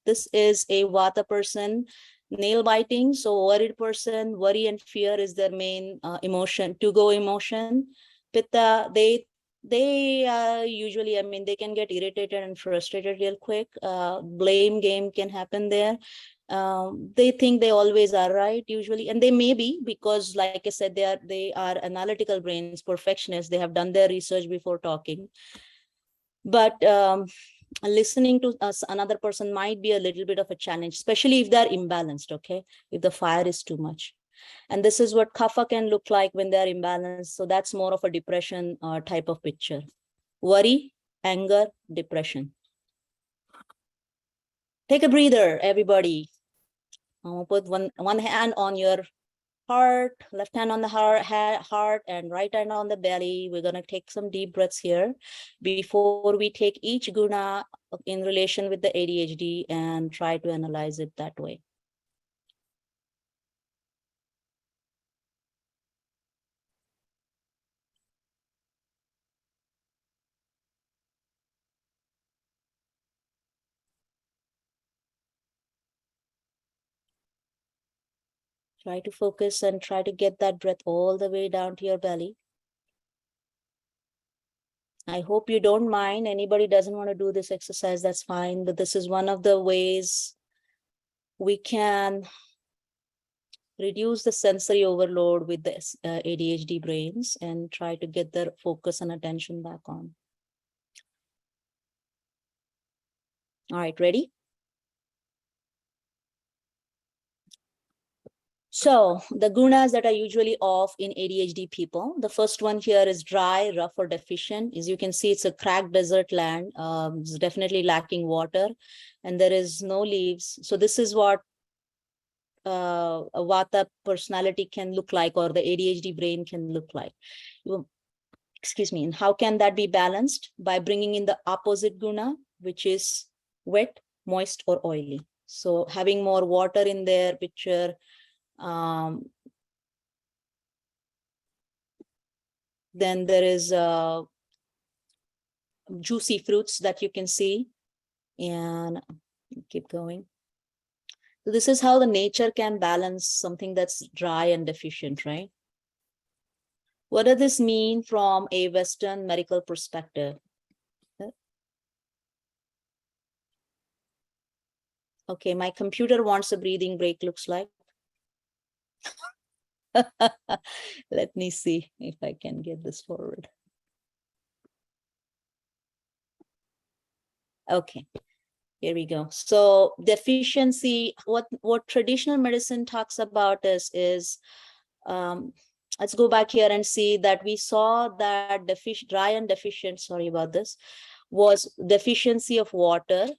This is a Vata person, nail biting. So worried person, worry and fear is their main emotion, to-go emotion. Pitta, they usually, I mean, they can get irritated and frustrated real quick. Blame game can happen there. They think they always are right usually, and they may be, because like I said, they are analytical brains, perfectionists. They have done their research before talking. But listening to another person might be a little bit of a challenge, especially if they're imbalanced, okay? If the fire is too much. And this is what Kapha can look like when they're imbalanced. So that's more of a depression type of picture. Worry, anger, depression. Take a breather, everybody. Put one hand on your heart, left hand on the heart, and right hand on the belly. We're going to take some deep breaths here before we take each guna in relation with the ADHD and try to analyze it that way. Try to focus and try to get that breath all the way down to your belly. I hope you don't mind. Anybody doesn't want to do this exercise, that's fine. But this is one of the ways we can reduce the sensory overload with the ADHD brains and try to get their focus and attention back on. All right, ready? So the gunas that are usually off in ADHD people, the first one here is dry, rough, or deficient. As you can see, it's a cracked desert land. It's definitely lacking water, and there is no leaves. So this is what a Vata personality can look like, or the ADHD brain can look like. Excuse me. And how can that be balanced? By bringing in the opposite guna, which is wet, moist, or oily. So having more water in their picture. Then there is juicy fruits that you can see, and keep going. So this is how the nature can balance something that's dry and deficient, right? What does this mean from a Western medical perspective? Okay, my computer wants a breathing break, looks like. Let me see if I can get this forward. Okay, here we go. So deficiency, what traditional medicine talks about is let's go back here and see that we saw that dry and deficient, sorry about this, was deficiency of water.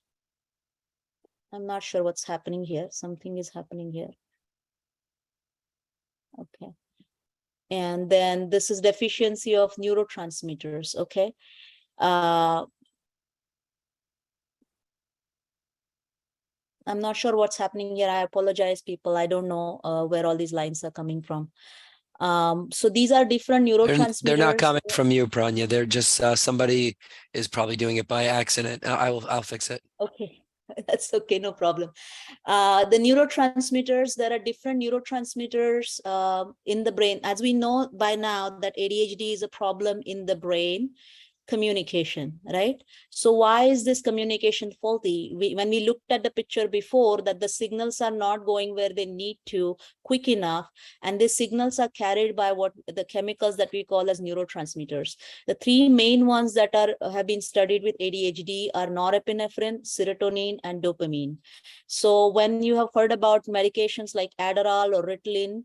I'm not sure what's happening here. Something is happening here. Okay. And then this is deficiency of neurotransmitters. Okay. I'm not sure what's happening here. I apologize, people. I don't know where all these lines are coming from. So these are different neurotransmitters. They're not coming from you, Pradnya. They're just somebody is probably doing it by accident. I'll fix it. Okay, that's okay, no problem. The neurotransmitters, there are different neurotransmitters in the brain. As we know by now that ADHD is a problem in the brain. Communication, right? So why is this communication faulty? When we looked at the picture before, that the signals are not going where they need to quick enough, and these signals are carried by what the chemicals that we call as neurotransmitters. The three main ones that have been studied with ADHD are norepinephrine, serotonin, and dopamine. So when you have heard about medications like Adderall or Ritalin,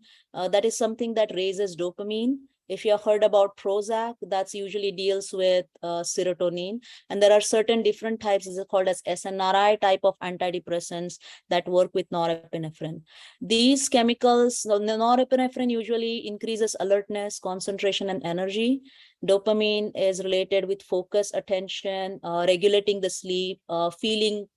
that is something that raises dopamine. If you have heard about Prozac, that's usually deals with serotonin. And there are certain different types, is called as SNRI type of antidepressants that work with norepinephrine. These chemicals, the norepinephrine usually increases alertness, concentration, and energy. Dopamine is related with focus, attention, regulating the sleep, feeling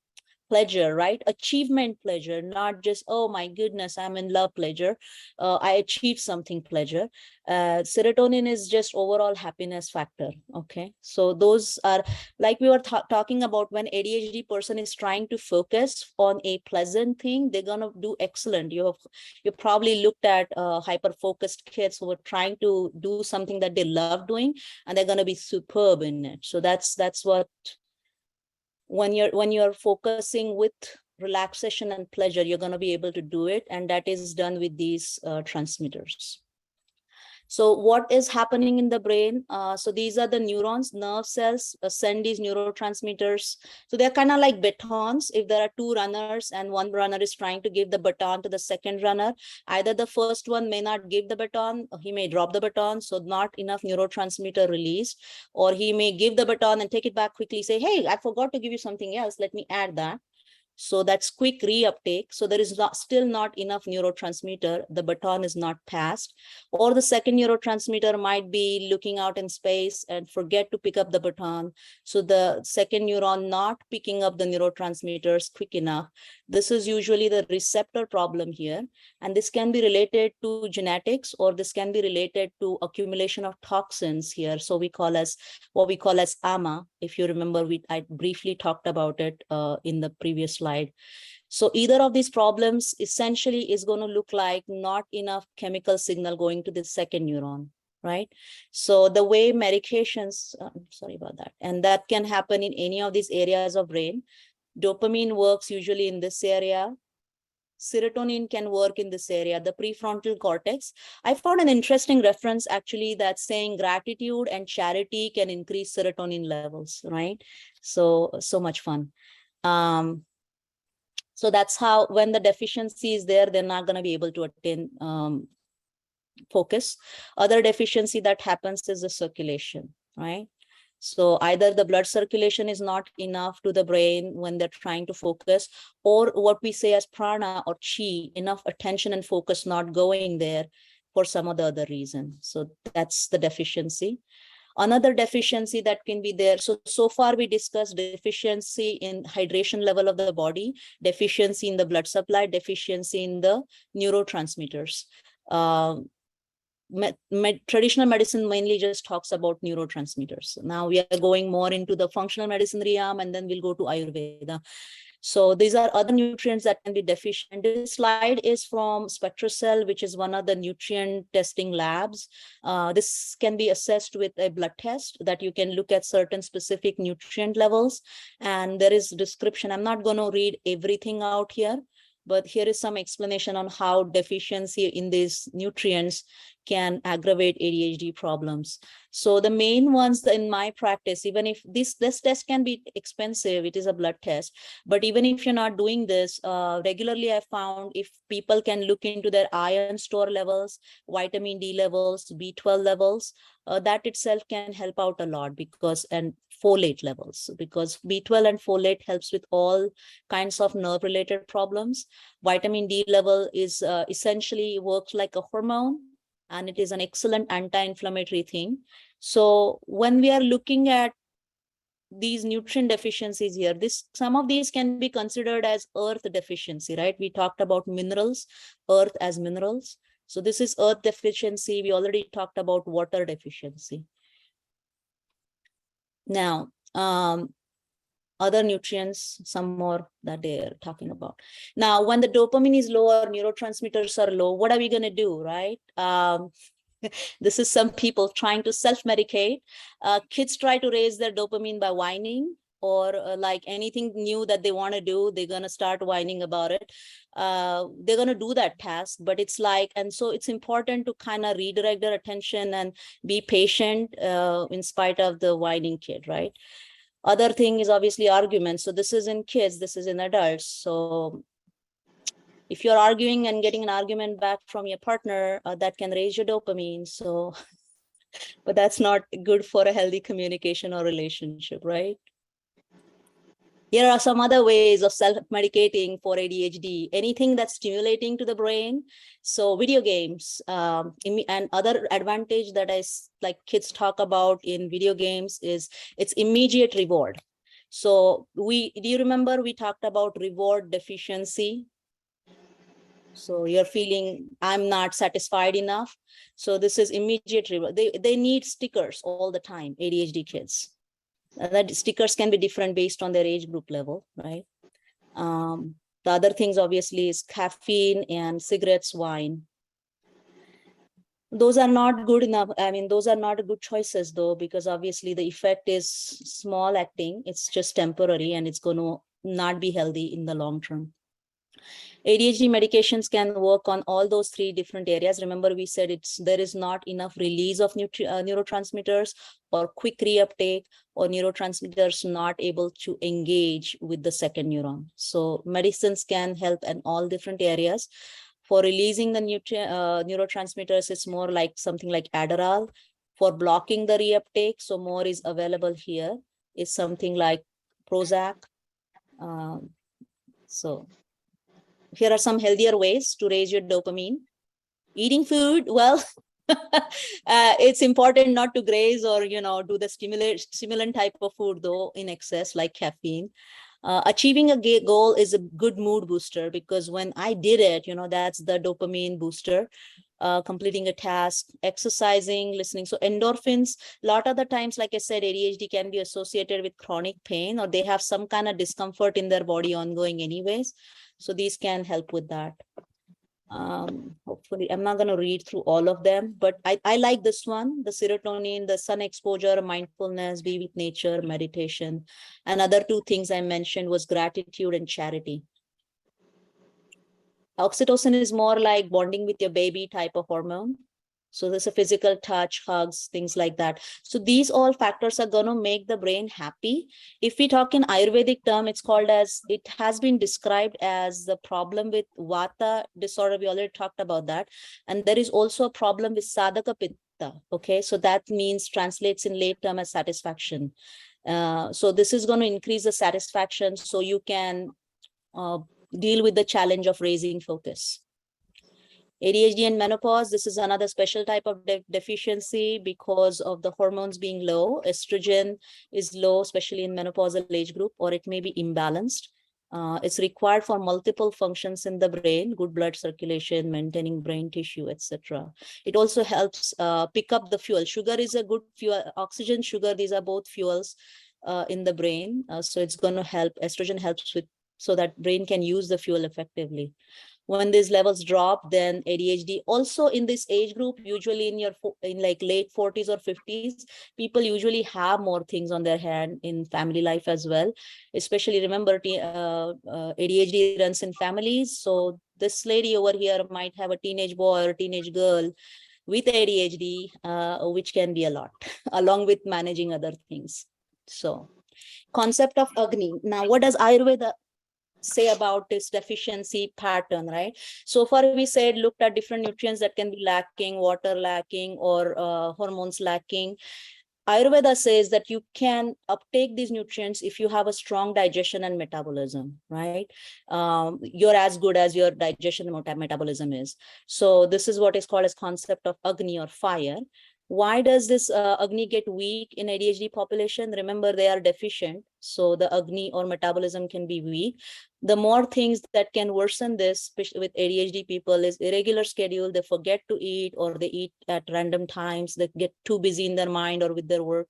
pleasure, right? Achievement pleasure, not just, oh my goodness, I'm in love pleasure. I achieved something pleasure. Serotonin is just overall happiness factor. Okay. So those are, like we were talking about, when ADHD person is trying to focus on a pleasant thing, they're going to do excellent. You probably looked at hyper-focused kids who are trying to do something that they love doing, and they're going to be superb in it. So that's what, when you're focusing with relaxation and pleasure, you're going to be able to do it. And that is done with these transmitters. So what is happening in the brain? So these are the neurons, nerve cells send these neurotransmitters. So they're kind of like batons. If there are two runners and one runner is trying to give the baton to the second runner, either the first one may not give the baton, he may drop the baton, so not enough neurotransmitter released, or he may give the baton and take it back quickly, say, hey, I forgot to give you something else, let me add that. So that's quick reuptake. So there is still not enough neurotransmitter. The baton is not passed. Or the second neurotransmitter might be looking out in space and forget to pick up the baton. So the second neuron not picking up the neurotransmitters quick enough. This is usually the receptor problem here. And this can be related to genetics, or this can be related to accumulation of toxins here. So we call as what we call as AMA. If you remember, I briefly talked about it in the previous slide. So either of these problems essentially is going to look like not enough chemical signal going to the second neuron, right? So the way medications, sorry about that, and that can happen in any of these areas of brain. Dopamine works usually in this area. Serotonin can work in this area, the prefrontal cortex. I found an interesting reference actually that's saying gratitude and charity can increase serotonin levels, right? So much fun. So that's how, when the deficiency is there, they're not going to be able to attain focus. Other deficiency that happens is the circulation, right? So either the blood circulation is not enough to the brain when they're trying to focus, or what we say as prana or chi, enough attention and focus not going there for some of the other reason. So that's the deficiency. Another deficiency that can be there. So far we discussed deficiency in hydration level of the body, deficiency in the blood supply, deficiency in the neurotransmitters. Traditional medicine mainly just talks about neurotransmitters. Now we are going more into the functional medicine realm, and then we'll go to Ayurveda. So these are other nutrients that can be deficient. This slide is from SpectraCell, which is one of the nutrient testing labs. This can be assessed with a blood test that you can look at certain specific nutrient levels. And there is description. I'm not going to read everything out here, but here is some explanation on how deficiency in these nutrients can aggravate ADHD problems. So the main ones in my practice, even if this test can be expensive, it is a blood test, but even if you're not doing this, regularly I found if people can look into their iron store levels, vitamin D levels, B12 levels, that itself can help out a lot, because, and folate levels, because B12 and folate helps with all kinds of nerve related problems. Vitamin D level is essentially works like a hormone, and it is an excellent anti-inflammatory thing. So when we are looking at these nutrient deficiencies here, some of these can be considered as earth deficiency, right? We talked about minerals, earth as minerals. So this is earth deficiency. We already talked about water deficiency. Now, other nutrients, some more that they're talking about. Now, when the dopamine is low or neurotransmitters are low, what are we going to do, right? This is some people trying to self-medicate. Kids try to raise their dopamine by whining, or like anything new that they want to do, they're going to start whining about it. They're going to do that task, but it's like, and so it's important to kind of redirect their attention and be patient in spite of the whining kid, right? Other thing is obviously arguments. So this is in kids, this is in adults. So if you're arguing and getting an argument back from your partner, that can raise your dopamine. So, but that's not good for a healthy communication or relationship, right? Here are some other ways of self-medicating for ADHD, anything that's stimulating to the brain. So video games, and other advantage that like kids talk about in video games is it's immediate reward. So do you remember we talked about reward deficiency? So you're feeling, I'm not satisfied enough. So this is immediate reward. They need stickers all the time, ADHD kids. That stickers can be different based on their age group level, right? The other things obviously is caffeine and cigarettes, wine. Those are not good enough. I mean, those are not good choices though, because obviously the effect is small acting. It's just temporary, and it's going to not be healthy in the long term. ADHD medications can work on all those three different areas. Remember, we said there is not enough release of neurotransmitters, or quick reuptake, or neurotransmitters not able to engage with the second neuron. So medicines can help in all different areas. For releasing the neurotransmitters, it's more like something like Adderall. For blocking the reuptake, so more is available here, is something like Prozac. So here are some healthier ways to raise your dopamine. Eating food, well, it's important not to graze or, do the stimulant type of food though in excess, like caffeine. Achieving a goal is a good mood booster, because when I did it, that's the dopamine booster. Completing a task, exercising, listening. So endorphins, a lot of the times, like I said, ADHD can be associated with chronic pain, or they have some kind of discomfort in their body ongoing anyways. So these can help with that. Hopefully, I'm not going to read through all of them, but I like this one, the serotonin, the sun exposure, mindfulness, be with nature, meditation. And other two things I mentioned was gratitude and charity. Oxytocin is more like bonding with your baby type of hormone. So there's a physical touch, hugs, things like that. So these all factors are going to make the brain happy. If we talk in Ayurvedic term, it has been described as the problem with Vata disorder. We already talked about that. And there is also a problem with Sadhaka Pitta. Okay, so that means translates in late term as satisfaction. So this is going to increase the satisfaction so you can deal with the challenge of raising focus. ADHD and menopause, this is another special type of deficiency because of the hormones being low. Estrogen is low, especially in menopausal age group, or it may be imbalanced. It's required for multiple functions in the brain, good blood circulation, maintaining brain tissue, etc. It also helps pick up the fuel. Sugar is a good fuel. Oxygen, sugar, these are both fuels in the brain. So it's going to help. Estrogen helps with so that brain can use the fuel effectively. When these levels drop, then ADHD also in this age group, usually in like late 40s or 50s, people usually have more things on their hand in family life as well. Especially remember, ADHD runs in families. So this lady over here might have a teenage boy or a teenage girl with ADHD, which can be a lot, along with managing other things. So concept of Agni. Now, what does Ayurveda say about this deficiency pattern, right? So far we said, looked at different nutrients that can be lacking, water lacking, or hormones lacking. Ayurveda says that you can uptake these nutrients if you have a strong digestion and metabolism, right? You're as good as your digestion and metabolism is. So this is what is called as concept of Agni or fire. Why does this Agni get weak in ADHD population? Remember, they are deficient. So the Agni or metabolism can be weak. The more things that can worsen this, especially with ADHD people, is irregular schedule. They forget to eat, or they eat at random times. They get too busy in their mind or with their work.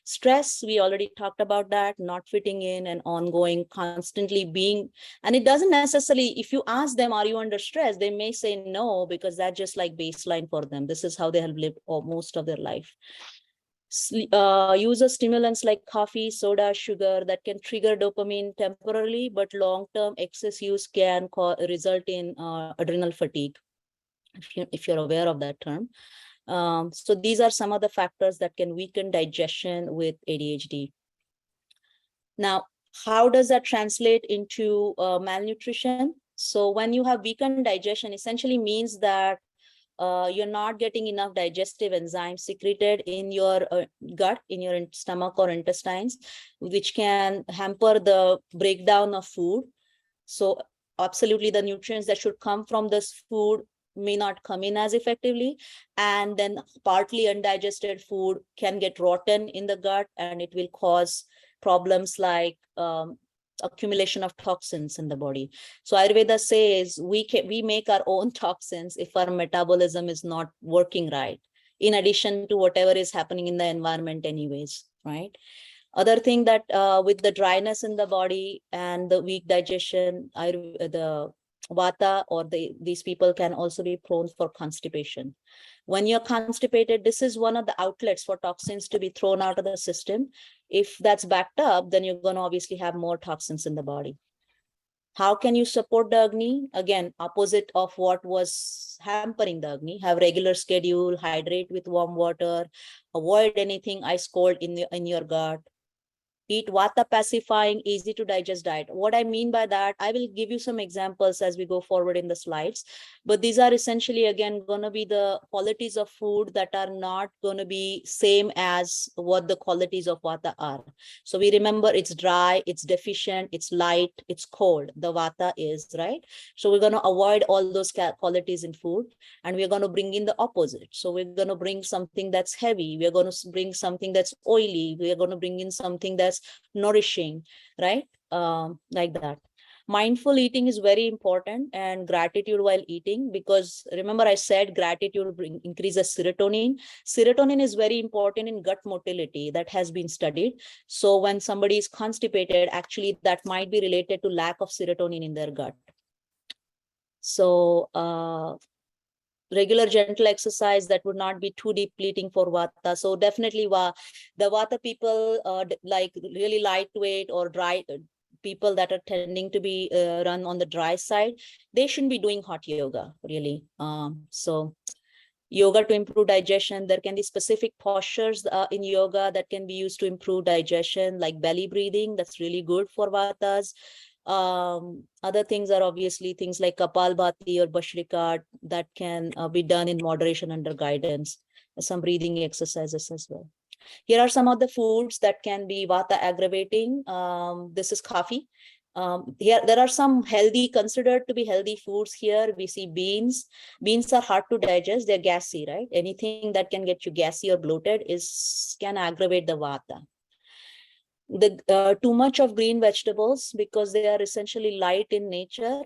Stress, we already talked about that, not fitting in and ongoing, constantly being, and it doesn't necessarily, if you ask them, are you under stress? They may say no, because that's just like baseline for them. This is how they have lived most of their life. Use of stimulants like coffee, soda, sugar that can trigger dopamine temporarily, but long-term excess use can result in adrenal fatigue, if you're aware of that term. So these are some of the factors that can weaken digestion with ADHD. Now, how does that translate into malnutrition? So when you have weakened digestion, essentially means that you're not getting enough digestive enzymes secreted in your gut, in your stomach or intestines, which can hamper the breakdown of food. So absolutely, the nutrients that should come from this food may not come in as effectively, and then partly undigested food can get rotten in the gut, and it will cause problems like accumulation of toxins in the body. So Ayurveda says we make our own toxins if our metabolism is not working right, in addition to whatever is happening in the environment anyways, right? Other thing that with the dryness in the body and the weak digestion, the Vata or these people can also be prone for constipation. When you're constipated, this is one of the outlets for toxins to be thrown out of the system. If that's backed up, then you're going to obviously have more toxins in the body. How can you support the Agni? Again, opposite of what was hampering the Agni. Have regular schedule, hydrate with warm water, avoid anything ice cold in your gut. Eat Vata pacifying, easy to digest diet. What I mean by that, I will give you some examples as we go forward in the slides. But these are essentially, again, going to be the qualities of food that are not going to be same as what the qualities of Vata are. So we remember it's dry, it's deficient, it's light, it's cold. The Vata is, right? So we're going to avoid all those qualities in food, and we're going to bring in the opposite. So we're going to bring something that's heavy. We're going to bring something that's oily. We're going to bring in something that's nourishing, right? Like that. Mindful eating is very important, and gratitude while eating, because remember I said gratitude increases serotonin. Serotonin is very important in gut motility. That has been studied. So when somebody is constipated, actually that might be related to lack of serotonin in their gut. So regular gentle exercise that would not be too depleting for Vata. So definitely the Vata people, like really lightweight or dry people that are tending to be run on the dry side, they shouldn't be doing hot yoga really. So Yoga to improve digestion. There can be specific postures in yoga that can be used to improve digestion, like belly breathing. That's really good for vatas. Other things are obviously things like Kapalbhati or Bhastrika that can be done in moderation under guidance. Some breathing exercises as well. Here are some of the foods that can be vata aggravating. This is coffee. Here there are some healthy, considered to be healthy foods here. We see beans. Beans are hard to digest. They're gassy, right? Anything that can get you gassy or bloated can aggravate the vata. Too much of green vegetables, because they are essentially light in nature,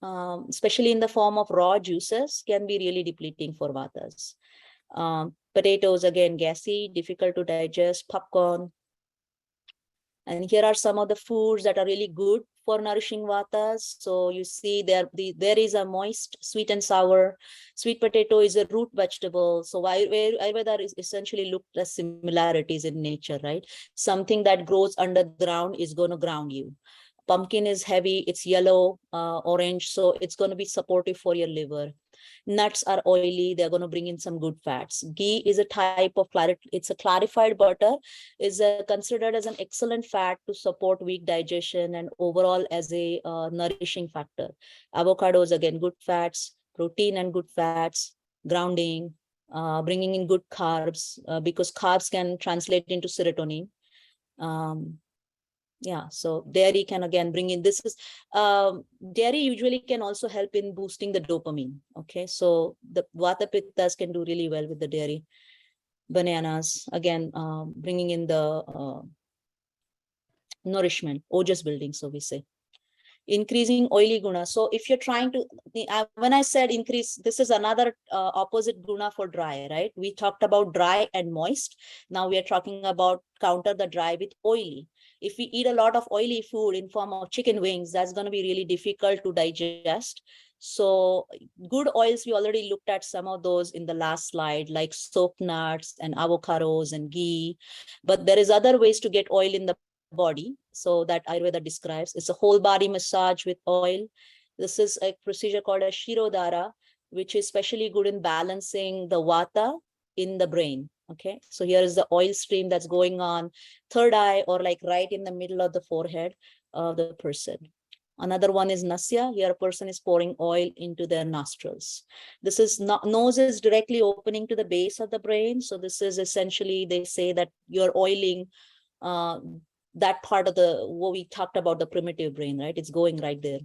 especially in the form of raw juices, can be really depleting for vatas. Potatoes, again, gassy, difficult to digest. Popcorn. And here are some of the foods that are really good for nourishing vatas. So you see there is a moist, sweet and sour. Sweet potato is a root vegetable. So Ayurveda is essentially looked at similarities in nature, right? Something that grows underground is going to ground you. Pumpkin is heavy, it's yellow, orange, so it's going to be supportive for your liver. Nuts are oily, they're going to bring in some good fats. Ghee is a type of it's a clarified butter, is considered as an excellent fat to support weak digestion and overall as a nourishing factor. Avocados, again, good fats, protein and good fats, grounding, bringing in good carbs, because carbs can translate into serotonin. Yeah, so dairy can again bring in, dairy usually can also help in boosting the dopamine. Okay, so the vata pittas can do really well with the dairy. Bananas, again, bringing in the nourishment, ojas building, so we say. Increasing oily guna. So if you're trying to, when I said increase, this is another opposite guna for dry, right? We talked about dry and moist. Now we are talking about counter the dry with oily. If we eat a lot of oily food in form of chicken wings, that's going to be really difficult to digest. So good oils, we already looked at some of those in the last slide, like soaked nuts and avocados and ghee. But there is other ways to get oil in the body, so that Ayurveda describes. It's a whole body massage with oil. This is a procedure called a Shirodhara, which is especially good in balancing the vata in the brain. Okay, so here is the oil stream that's going on third eye, or like right in the middle of the forehead of the person. Another one is nasya. Here a person is pouring oil into their nostrils. This is not, nose is directly opening to the base of the brain. So this is essentially, they say that you're oiling that part of what we talked about, the primitive brain, right? It's going right there.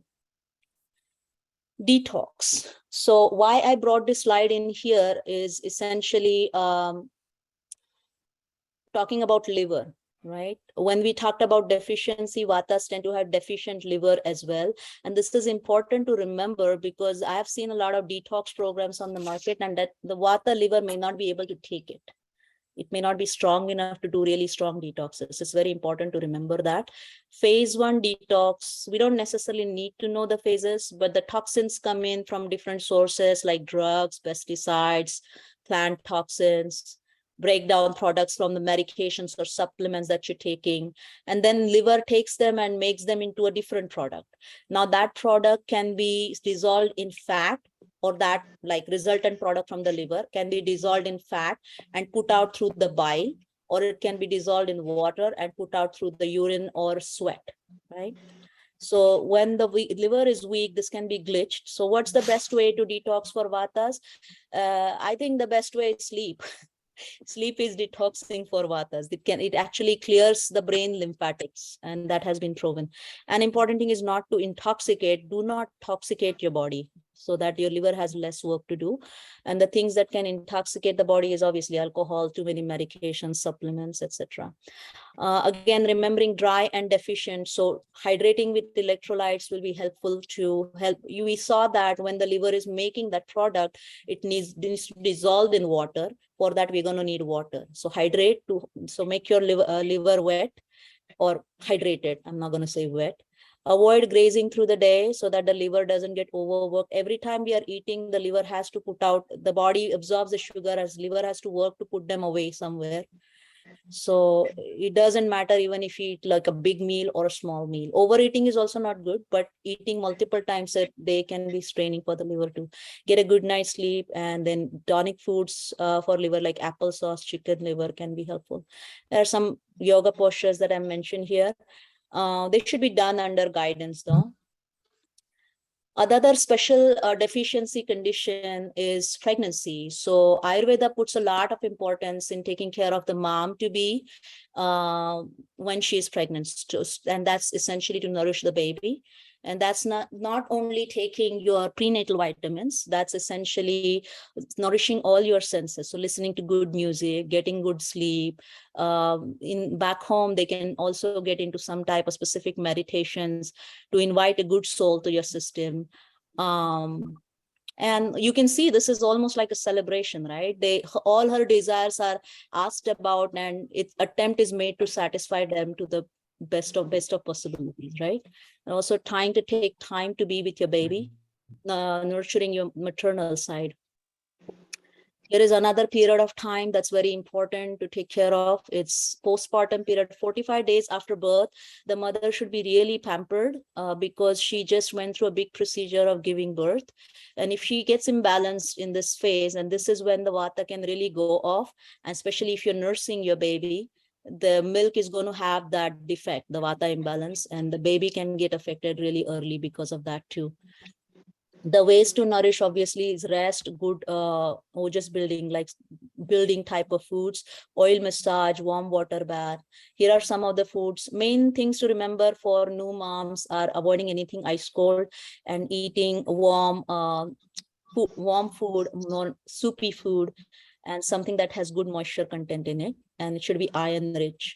Detox. So why I brought this slide in here is essentially talking about liver, right? When we talked about deficiency, vatas tend to have deficient liver as well. And this is important to remember, because I have seen a lot of detox programs on the market, and that the vata liver may not be able to take it. It may not be strong enough to do really strong detoxes. It's very important to remember that. Phase 1 detox, we don't necessarily need to know the phases, but the toxins come in from different sources like drugs, pesticides, plant toxins, breakdown products from the medications or supplements that you're taking. And then liver takes them and makes them into a different product. Now that product can be dissolved in fat, or that like resultant product from the liver can be dissolved in fat and put out through the bile, or it can be dissolved in water and put out through the urine or sweat, right? So when the liver is weak, this can be glitched. So what's the best way to detox for vatas? I think the best way is sleep. Sleep is detoxing for vatas. It actually clears the brain lymphatics, and that has been proven. An important thing is not to intoxicate. Do not toxicate your body, so that your liver has less work to do. And the things that can intoxicate the body is obviously alcohol, too many medications, supplements, etc. Again, remembering dry and deficient. So hydrating with electrolytes will be helpful to help you. We saw that when the liver is making that product, it needs to dissolve in water. For that, we're going to need water. So hydrate so make your liver wet or hydrated. I'm not going to say wet. Avoid grazing through the day so that the liver doesn't get overworked. Every time we are eating, the liver has to put out, the body absorbs the sugar, as liver has to work to put them away somewhere. So it doesn't matter even if you eat like a big meal or a small meal. Overeating is also not good, but eating multiple times a day can be straining for the liver to get a good night's sleep. And then tonic foods for liver like applesauce, chicken liver can be helpful. There are some yoga postures that I mentioned here. They should be done under guidance though. Another special deficiency condition is pregnancy. So Ayurveda puts a lot of importance in taking care of the mom to be when she is pregnant. And that's essentially to nourish the baby. And that's not only taking your prenatal vitamins, that's essentially nourishing all your senses. So listening to good music, getting good sleep. In back home, they can also get into some type of specific meditations to invite a good soul to your system. And you can see this is almost like a celebration, right? All her desires are asked about, and its attempt is made to satisfy them to the best of possibilities, right? And also trying to take time to be with your baby, nurturing your maternal side. There is another period of time that's very important to take care of. It's postpartum period, 45 days after birth. The mother should be really pampered because she just went through a big procedure of giving birth. And if she gets imbalanced in this phase, and this is when the vata can really go off, and especially if you're nursing your baby, the milk is going to have that defect, the vata imbalance, and the baby can get affected really early because of that too. The ways to nourish obviously is rest, good ojas building, like building type of foods, oil massage, warm water bath. Here are some of the foods. Main things to remember for new moms are avoiding anything ice cold and eating warm food, soupy food, and something that has good moisture content in it, and it should be iron rich.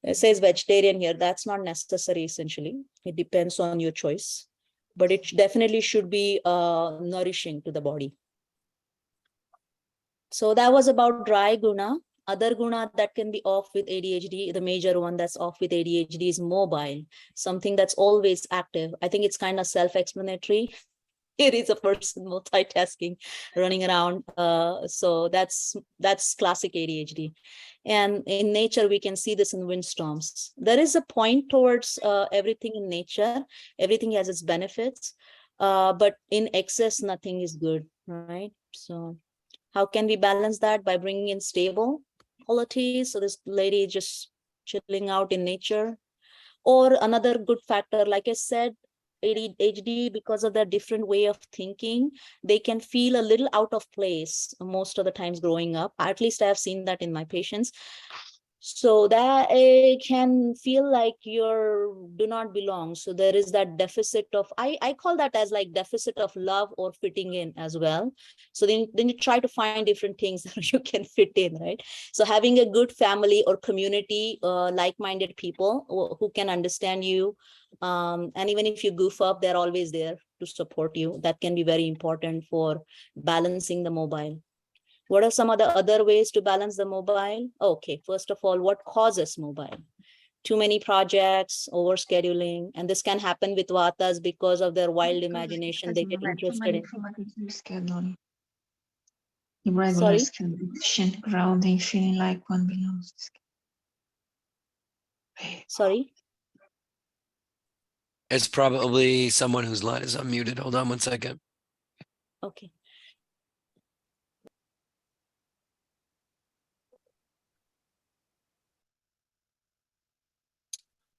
It says vegetarian here. That's not necessary essentially. It depends on your choice, but it definitely should be nourishing to the body. So that was about dry guna. Other guna that can be off with ADHD, the major one that's off with ADHD is mobile, something that's always active. I think it's kind of self-explanatory. It is a person multitasking, running around. So that's classic ADHD. And in nature, we can see this in windstorms. There is a point towards everything in nature. Everything has its benefits, but in excess, nothing is good, right? So how can we balance that? By bringing in stable qualities. So this lady is just chilling out in nature. Or another good factor, like I said, ADHD, because of their different way of thinking, they can feel a little out of place most of the times growing up. At least I have seen that in my patients. So that can feel like you do not belong. So there is that deficit of, I call that as like deficit of love or fitting in as well. So then you try to find different things that you can fit in, right? So having a good family or community, like-minded people who can understand you, and even if you goof up, they're always there to support you. That can be very important for balancing the mobile. What are some of the other ways to balance the mobile? Okay, first of all, what causes mobile? Too many projects, overscheduling, and this can happen with vatas because of their wild imagination. They get interested in. Scheduling. Irregular Sorry? schedule, grounding, feeling like one belongs. Sorry? It's probably someone whose line is unmuted. Hold on one second. Okay.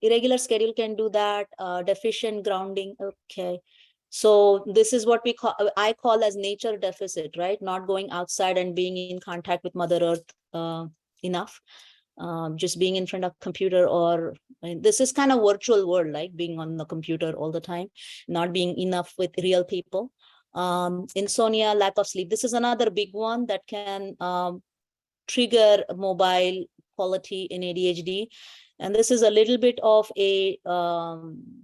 Irregular schedule can do that. Deficient grounding. Okay. So this is what I call as nature deficit, right? Not going outside and being in contact with Mother Earth enough. Just being in front of computer, or this is kind of virtual world, like being on the computer all the time, not being enough with real people. Insomnia, lack of sleep. This is another big one that can trigger mobile quality in ADHD. And this is a little bit of a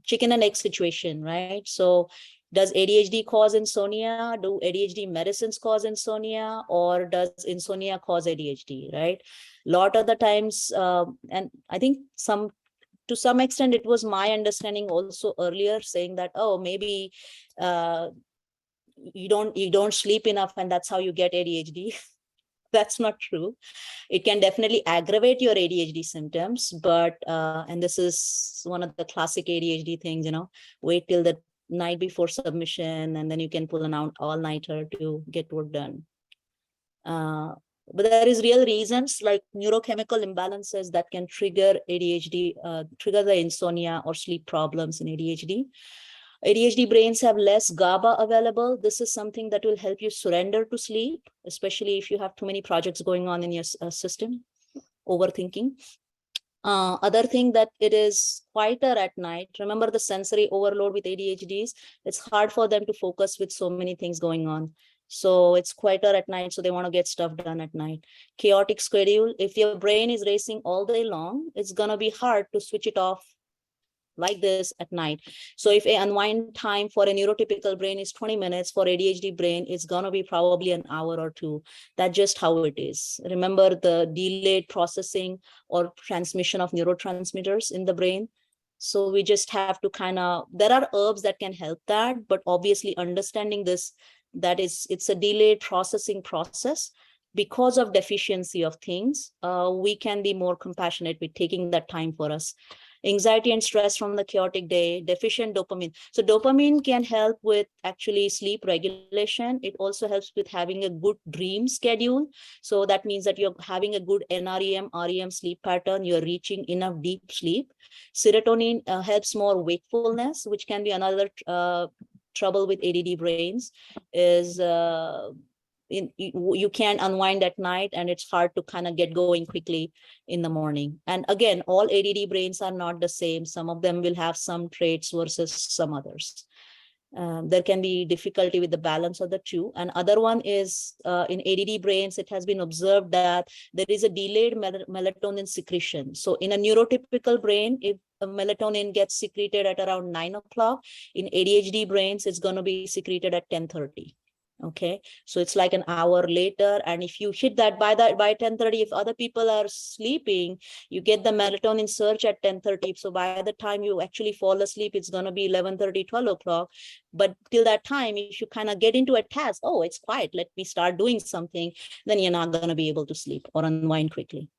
chicken and egg situation, right? So does ADHD cause insomnia? Do ADHD medicines cause insomnia, or does insomnia cause ADHD, right? A lot of the times, and I think to some extent, it was my understanding also earlier, saying that, oh, maybe you don't sleep enough and that's how you get ADHD. That's not true. It can definitely aggravate your ADHD symptoms, but, and this is one of the classic ADHD things, wait till the night before submission, and then you can pull an all-nighter to get work done. But there is real reasons like neurochemical imbalances that can trigger ADHD, trigger the insomnia or sleep problems in ADHD. ADHD brains have less GABA available. This is something that will help you surrender to sleep, especially if you have too many projects going on in your system, overthinking. Other thing that it is quieter at night. Remember the sensory overload with ADHDs, it's hard for them to focus with so many things going on. So it's quieter at night, so they want to get stuff done at night. Chaotic schedule, if your brain is racing all day long, it's going to be hard to switch it off like this at night. So if an unwind time for a neurotypical brain is 20 minutes, for ADHD brain, it's going to be probably an hour or two. That's just how it is. Remember the delayed processing or transmission of neurotransmitters in the brain. So we just have to there are herbs that can help that, but obviously understanding this, that is, it's a delayed processing process. Because of deficiency of things, we can be more compassionate with taking that time for us. Anxiety and stress from the chaotic day, deficient dopamine. So dopamine can help with actually sleep regulation. It also helps with having a good dream schedule. So that means that you're having a good NREM, REM sleep pattern. You're reaching enough deep sleep. Serotonin helps more wakefulness, which can be another trouble with ADD brains, is you can't unwind at night, and it's hard to get going quickly in the morning. And again, all ADD brains are not the same. Some of them will have some traits versus some others. There can be difficulty with the balance of the two. And other one is in ADD brains, it has been observed that there is a delayed melatonin secretion. So in a neurotypical brain, if melatonin gets secreted at around 9 o'clock, in ADHD brains, it's going to be secreted at 10:30. Okay, so it's like an hour later, and if you hit that by 10:30, if other people are sleeping, you get the melatonin surge at 10:30. So by the time you actually fall asleep, it's going to be 11:30, 12 o'clock. But till that time, if you get into a task, oh, it's quiet, let me start doing something, then you're not going to be able to sleep or unwind quickly.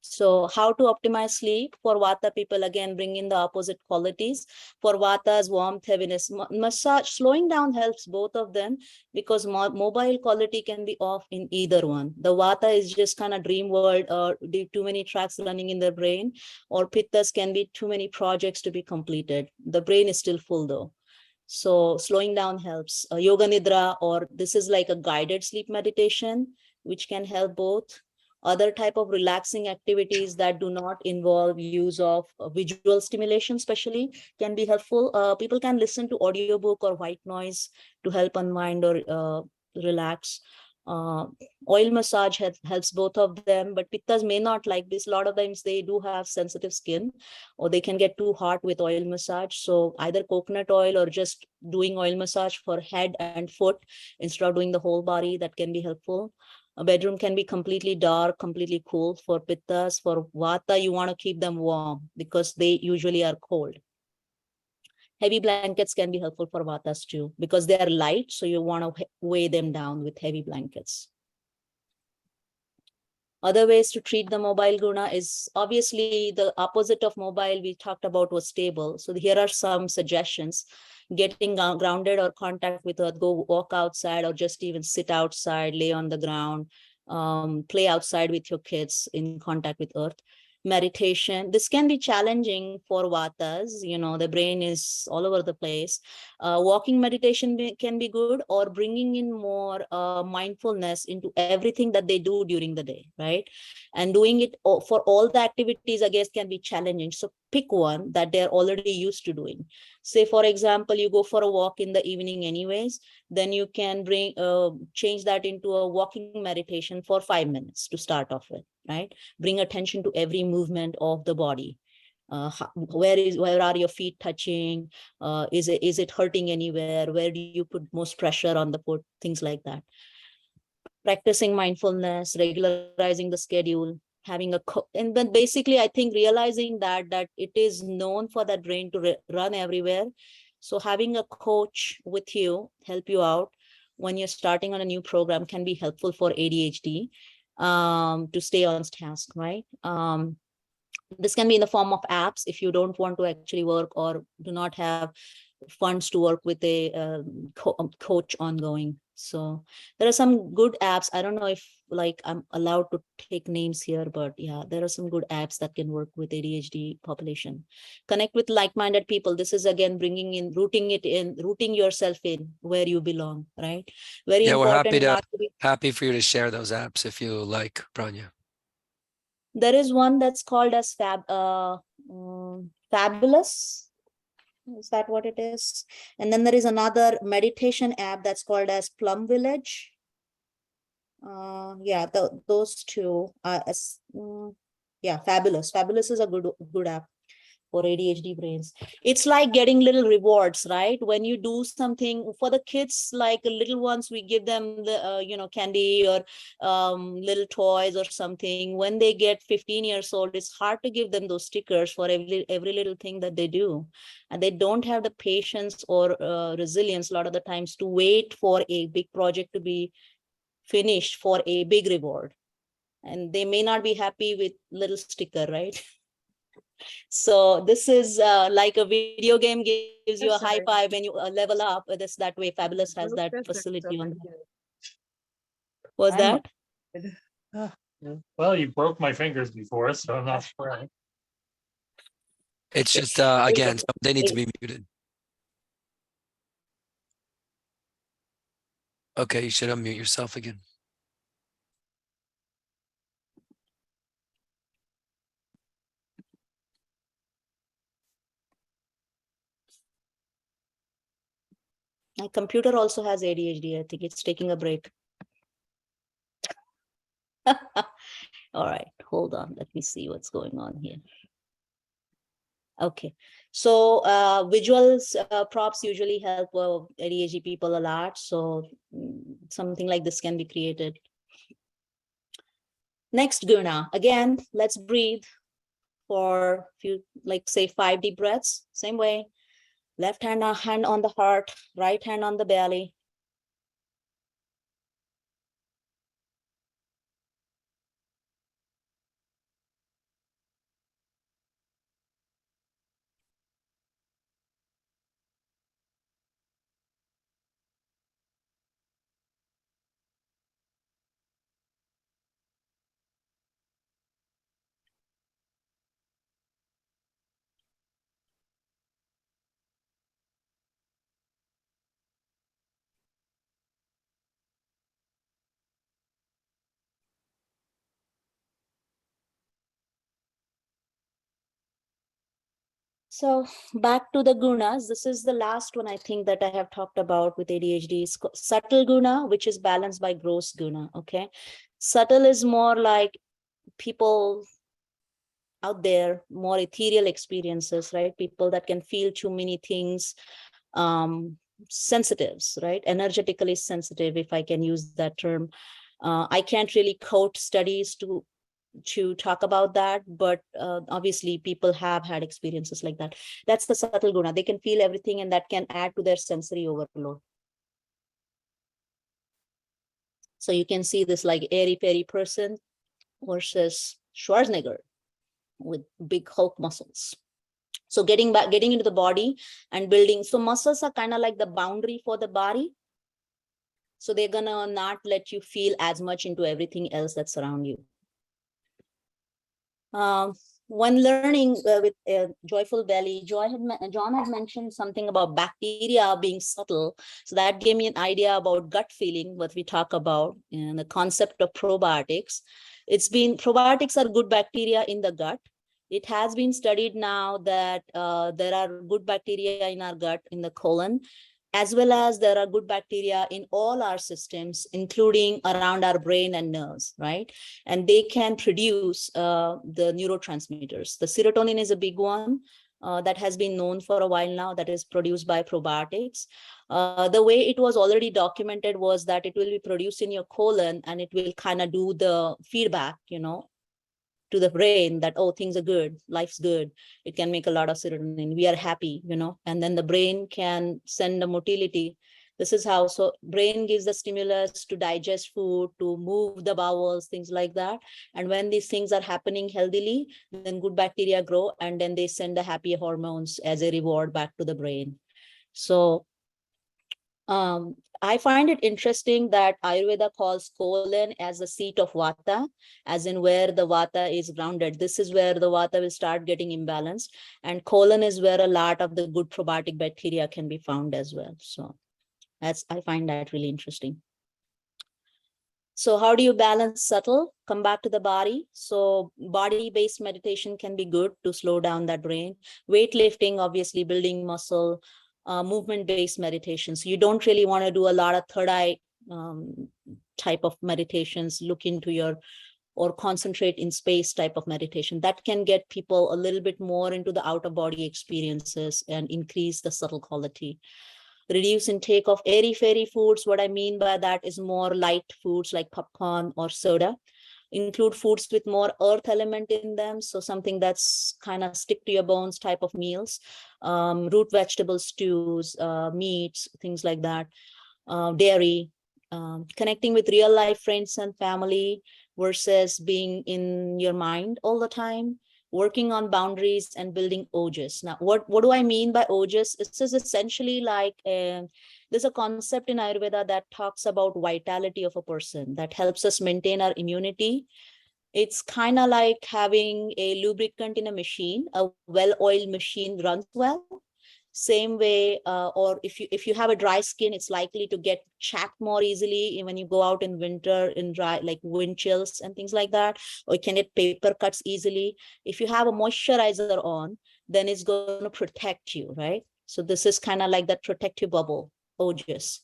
So how to optimize sleep for Vata people? Again, bring in the opposite qualities. For Vatas, warmth, heaviness, massage, slowing down helps both of them, because mobile quality can be off in either one. The Vata is just dream world, or too many tracks running in the brain, or Pittas can be too many projects to be completed. The brain is still full though. So slowing down helps. Yoga Nidra, or this is like a guided sleep meditation, which can help both. Other type of relaxing activities that do not involve use of visual stimulation especially can be helpful. People can listen to audiobook or white noise to help unwind or relax. Oil massage helps both of them, but Pittas may not like this. A lot of times they do have sensitive skin, or they can get too hot with oil massage. So either coconut oil or just doing oil massage for head and foot instead of doing the whole body, that can be helpful. A bedroom can be completely dark, completely cool for Pittas. For Vata, you want to keep them warm because they usually are cold. Heavy blankets can be helpful for Vatas too, because they are light, so you want to weigh them down with heavy blankets. Other ways to treat the mobile guna is obviously the opposite of mobile we talked about was stable. So here are some suggestions. Getting grounded or contact with earth, go walk outside or just even sit outside, lay on the ground, play outside with your kids in contact with earth. Meditation, this can be challenging for Vatas, the brain is all over the place. Walking meditation can be good, or bringing in more mindfulness into everything that they do during the day, right? And doing it for all the activities, I guess, can be challenging. So pick one that they're already used to doing. Say, for example, you go for a walk in the evening anyways, then you can change that into a walking meditation for 5 minutes to start off with, right? Bring attention to every movement of the body. Where are your feet touching? Is it hurting anywhere? Where do you put most pressure on the foot? Things like that. Practicing mindfulness, regularizing the schedule, having and then basically I think realizing that it is known for that brain to run everywhere. So having a coach with you, help you out. when you're starting on a new program can be helpful for ADHD to stay on task, right? This can be in the form of apps if you don't want to actually work or do not have funds to work with a coach ongoing. So there are some good apps. I don't know if like I'm allowed to take names here, but yeah, there are some good apps that can work with ADHD population. Connect with like-minded people. This is again bringing in, rooting yourself in where you belong, right? Very Yeah, we're important. happy for you to share those apps if you like, Pradnya. There is one that's called as Fabulous. Is that what it is? And then there is another meditation app that's called as Plum Village. Yeah, those two are yeah, Fabulous. Fabulous is a good app for ADHD brains. It's like getting little rewards, right? When you do something for the kids, like little ones, we give them the candy or little toys or something. When they get 15 years old, it's hard to give them those stickers for every little thing that they do, and they don't have the patience or resilience a lot of the times to wait for a big project to be finished for a big reward, and they may not be happy with little sticker, right? So this is like a video game gives you a high five when you level up. This that way. Fabulous has that facility on. Was that? Well, you broke my fingers before, so I'm not sure. It's just, again, they need to be muted. Okay, you should unmute yourself again. My computer also has ADHD. I think it's taking a break. All right, hold on. Let me see what's going on here. Okay, so visuals props usually help ADHD people a lot. So something like this can be created. Next guna. Again, let's breathe for few, like say 5 deep breaths. Same way. Left hand on the heart, right hand on the belly. So back to the gunas. This is the last one I think that I have talked about with ADHD. It's subtle guna, which is balanced by gross guna. Okay, subtle is more like people out there, more ethereal experiences, right? People that can feel too many things, sensitives, right? Energetically sensitive, if I can use that term. I can't really quote studies to talk about that, but obviously people have had experiences like that. That's the subtle guna. They can feel everything, and that can add to their sensory overload. So you can see this like airy-fairy person versus Schwarzenegger with big Hulk muscles. So getting into the body and building. So muscles are kind of like the boundary for the body. So they're gonna not let you feel as much into everything else that's around you. When learning with Joyful Belly, John had mentioned something about bacteria being subtle. So that gave me an idea about gut feeling, what we talk about, and the concept of probiotics. Probiotics are good bacteria in the gut. It has been studied now that there are good bacteria in our gut, in the colon, as well as there are good bacteria in all our systems, including around our brain and nerves, right? And they can produce the neurotransmitters. The serotonin is a big one that has been known for a while now, that is produced by probiotics. The way it was already documented was that it will be produced in your colon, and it will kind of do the feedback, to the brain that, oh, things are good, life's good. It can make a lot of serotonin. We are happy, and then the brain can send a motility This is how, so brain gives the stimulus to digest food, to move the bowels, things like that. And when these things are happening healthily, then good bacteria grow, and then they send the happy hormones as a reward back to the brain. So I find it interesting that Ayurveda calls colon as the seat of vata, as in where the vata is grounded. This is where the vata will start getting imbalanced, and colon is where a lot of the good probiotic bacteria can be found as well. So I find that really interesting. So how do you balance subtle? Come back to the body. So body-based meditation can be good to slow down that brain. Weightlifting, obviously building muscle, movement-based meditation. So you don't really want to do a lot of third eye type of meditations, look into your, or concentrate in space type of meditation. That can get people a little bit more into the out-of-body experiences and increase the subtle quality. Reduce intake of airy-fairy foods. What I mean by that is more light foods like popcorn or soda. Include foods with more earth element in them. So something that's kind of stick to your bones type of meals. Root vegetable stews, meats, things like that. Dairy. Connecting with real life friends and family versus being in your mind all the time. Working on boundaries and building ojas. Now, what do I mean by ojas? This is essentially like there's a concept in Ayurveda that talks about vitality of a person that helps us maintain our immunity. It's kind of like having a lubricant in a machine. A well-oiled machine runs well. Same way, or if you have a dry skin, it's likely to get chapped more easily when you go out in winter, in dry, like wind chills and things like that, or you can get paper cuts easily. If you have a moisturizer on, then it's going to protect you, right? So this is kind of like that protective bubble, ojas.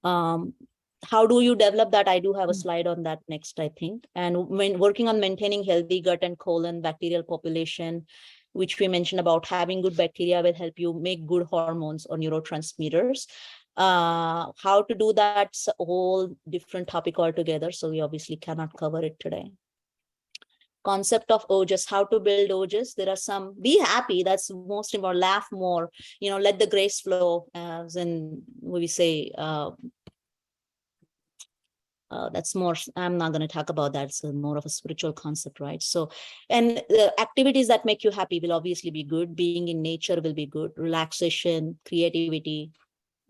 How do you develop that? I do have a slide on that next, I think. And when working on maintaining healthy gut and colon bacterial population, which we mentioned about having good bacteria will help you make good hormones or neurotransmitters. How to do that's a whole different topic altogether. So we obviously cannot cover it today. Concept of ojas, how to build ojas. There are some, be happy, that's most important, laugh more, let the grace flow, as in we say, that's more, I'm not going to talk about that. It's more of a spiritual concept, right? So, and the activities that make you happy will obviously be good. Being in nature will be good. Relaxation, creativity,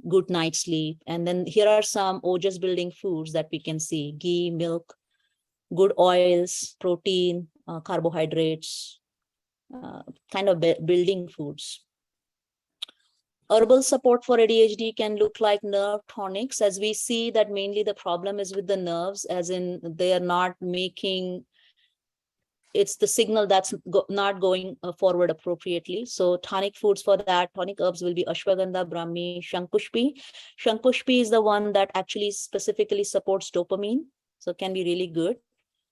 good night's sleep. And then here are some ojas building foods that we can see: ghee, milk, good oils, protein, carbohydrates, kind of building foods. Herbal support for ADHD can look like nerve tonics, as we see that mainly the problem is with the nerves, as in they are not making, it's the signal that's not going forward appropriately. So tonic foods for that, tonic herbs will be ashwagandha, brahmi, shankushpi. Shankushpi is the one that actually specifically supports dopamine, so it can be really good.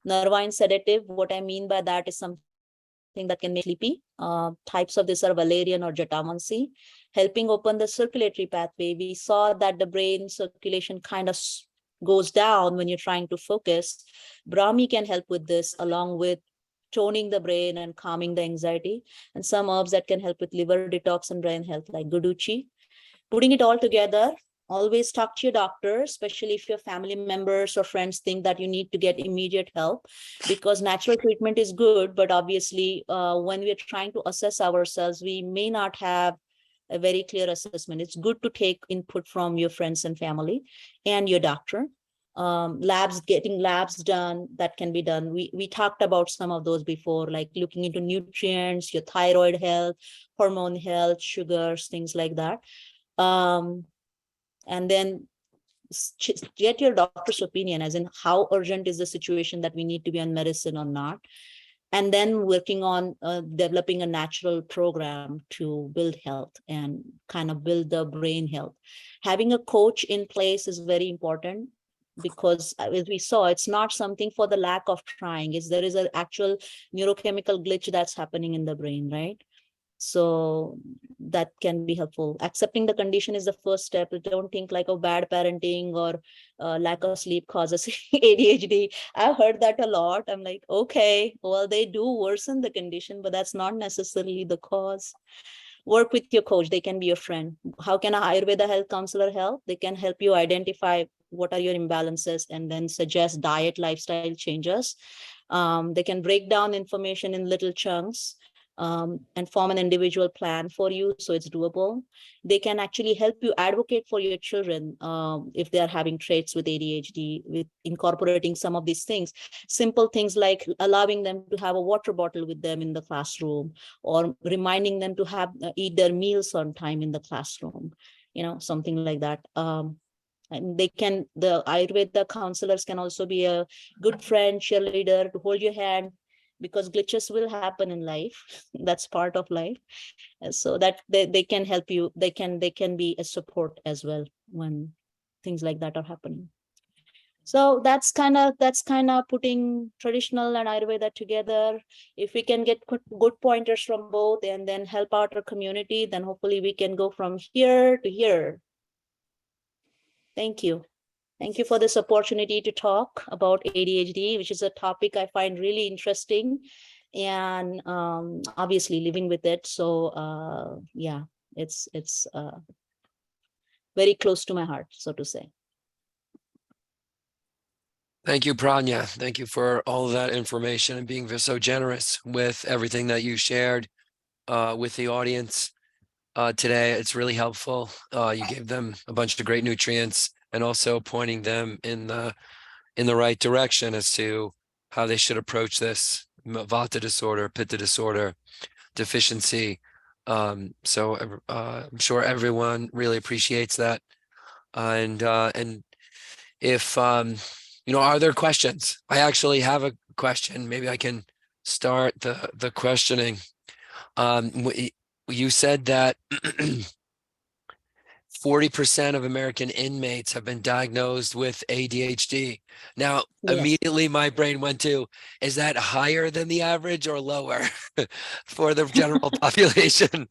Nervine sedative, what I mean by that is something that can make sleepy. Types of this are valerian or jatamansi, helping open the circulatory pathway. We saw that the brain circulation kind of goes down when you're trying to focus. Brahmi can help with this, along with toning the brain and calming the anxiety. And some herbs that can help with liver detox and brain health, like guduchi. Putting it all together, always talk to your doctor, especially if your family members or friends think that you need to get immediate help, because natural treatment is good, but obviously when we're trying to assess ourselves, we may not have a very clear assessment. It's good to take input from your friends and family and your doctor. Getting labs done, that can be done. We talked about some of those before, like looking into nutrients, your thyroid health, hormone health, sugars, things like that. And then get your doctor's opinion, as in how urgent is the situation that we need to be on medicine or not. And then working on developing a natural program to build health and kind of build the brain health. Having a coach in place is very important, because as we saw, it's not something for the lack of trying. There is an actual neurochemical glitch that's happening in the brain, right? So that can be helpful. Accepting the condition is the first step. Don't think like a bad parenting or lack of sleep causes ADHD. I've heard that a lot. I'm like, okay, well, they do worsen the condition, but that's not necessarily the cause. work with your coach. They can be your friend. How can a Ayurveda health counselor help? They can help you identify what are your imbalances and then suggest diet, lifestyle changes. They can break down information in little chunks and form an individual plan for you so it's doable. They can actually help you advocate for your children if they are having traits with ADHD, with incorporating some of these things. Simple things like allowing them to have a water bottle with them in the classroom, or reminding them to have eat their meals on time in the classroom, something like that. And the Ayurveda counselors can also be a good friend, cheerleader to hold your hand, because glitches will happen in life. That's part of life. So that they can help you. They can be a support as well when things like that are happening. So that's kind of putting traditional and Ayurveda together. If we can get good pointers from both and then help out our community, then hopefully we can go from here to here. Thank you. Thank you for this opportunity to talk about ADHD, which is a topic I find really interesting, and obviously living with it. So yeah, it's very close to my heart, so to say. Thank you, Pradnya. Thank you for all of that information and being so generous with everything that you shared with the audience today. It's really helpful. You gave them a bunch of great nutrients and also pointing them in the right direction as to how they should approach this Vata disorder, Pitta disorder, deficiency. So I'm sure everyone really appreciates that. And if are there questions? I actually have a question. Maybe I can start the questioning. You said that 40% of American inmates have been diagnosed with ADHD. Now, Yes. Immediately my brain went to, is that higher than the average or lower for the general population?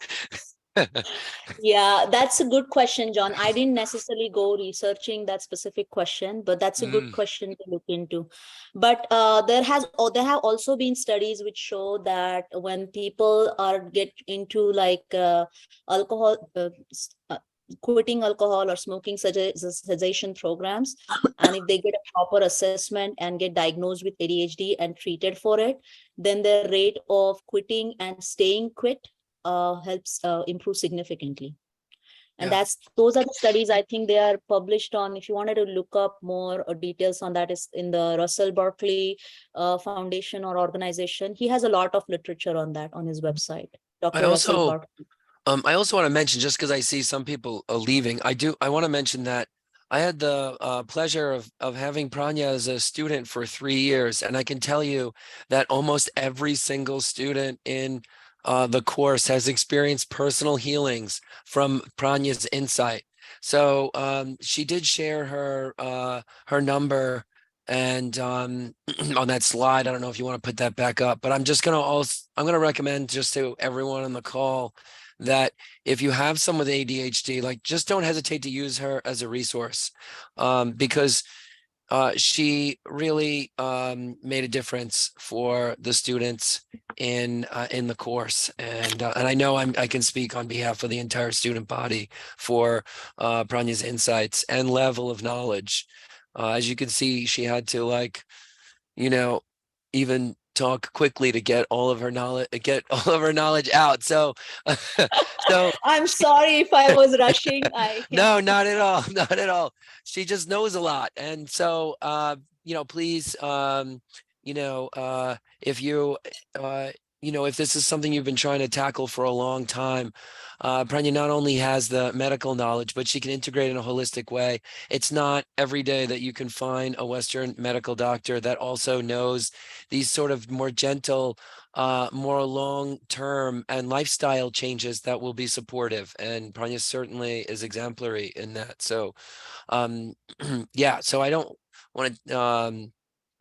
Yeah, that's a good question, John. I didn't necessarily go researching that specific question, but that's a good question to look into. But there have also been studies which show that when people get into like alcohol, quitting alcohol or smoking cessation programs, and if they get a proper assessment and get diagnosed with ADHD and treated for it, then their rate of quitting and staying quit helps improve significantly. And Yeah. those are the studies. I think they are published on, if you wanted to look up more details on that, is in the Russell Berkeley Foundation or organization. He has a lot of literature on that on his website. Dr. Russell Berkeley. I also want to mention, just because I see some people leaving, I want to mention that I had the pleasure of having Pradnya as a student for 3 years, and I can tell you that almost every single student in the course has experienced personal healings from Pradnya's insight. So she did share her number, and on that slide, I don't know if you want to put that back up, but I'm going to recommend just to everyone on the call that if you have someone with ADHD, like, just don't hesitate to use her as a resource, because she really made a difference for the students in the course, and I know I can speak on behalf of the entire student body for Pradnya's insights and level of knowledge. As you can see, she had to even talk quickly to get all of her knowledge out. So I'm sorry if I was rushing. No, not at all. Not at all. She just knows a lot. And so, please, if you, if this is something you've been trying to tackle for a long time, Pradnya not only has the medical knowledge, but she can integrate in a holistic way. It's not every day that you can find a Western medical doctor that also knows these sort of more gentle, more long-term and lifestyle changes that will be supportive. And Pradnya certainly is exemplary in that. So, yeah, so I don't want to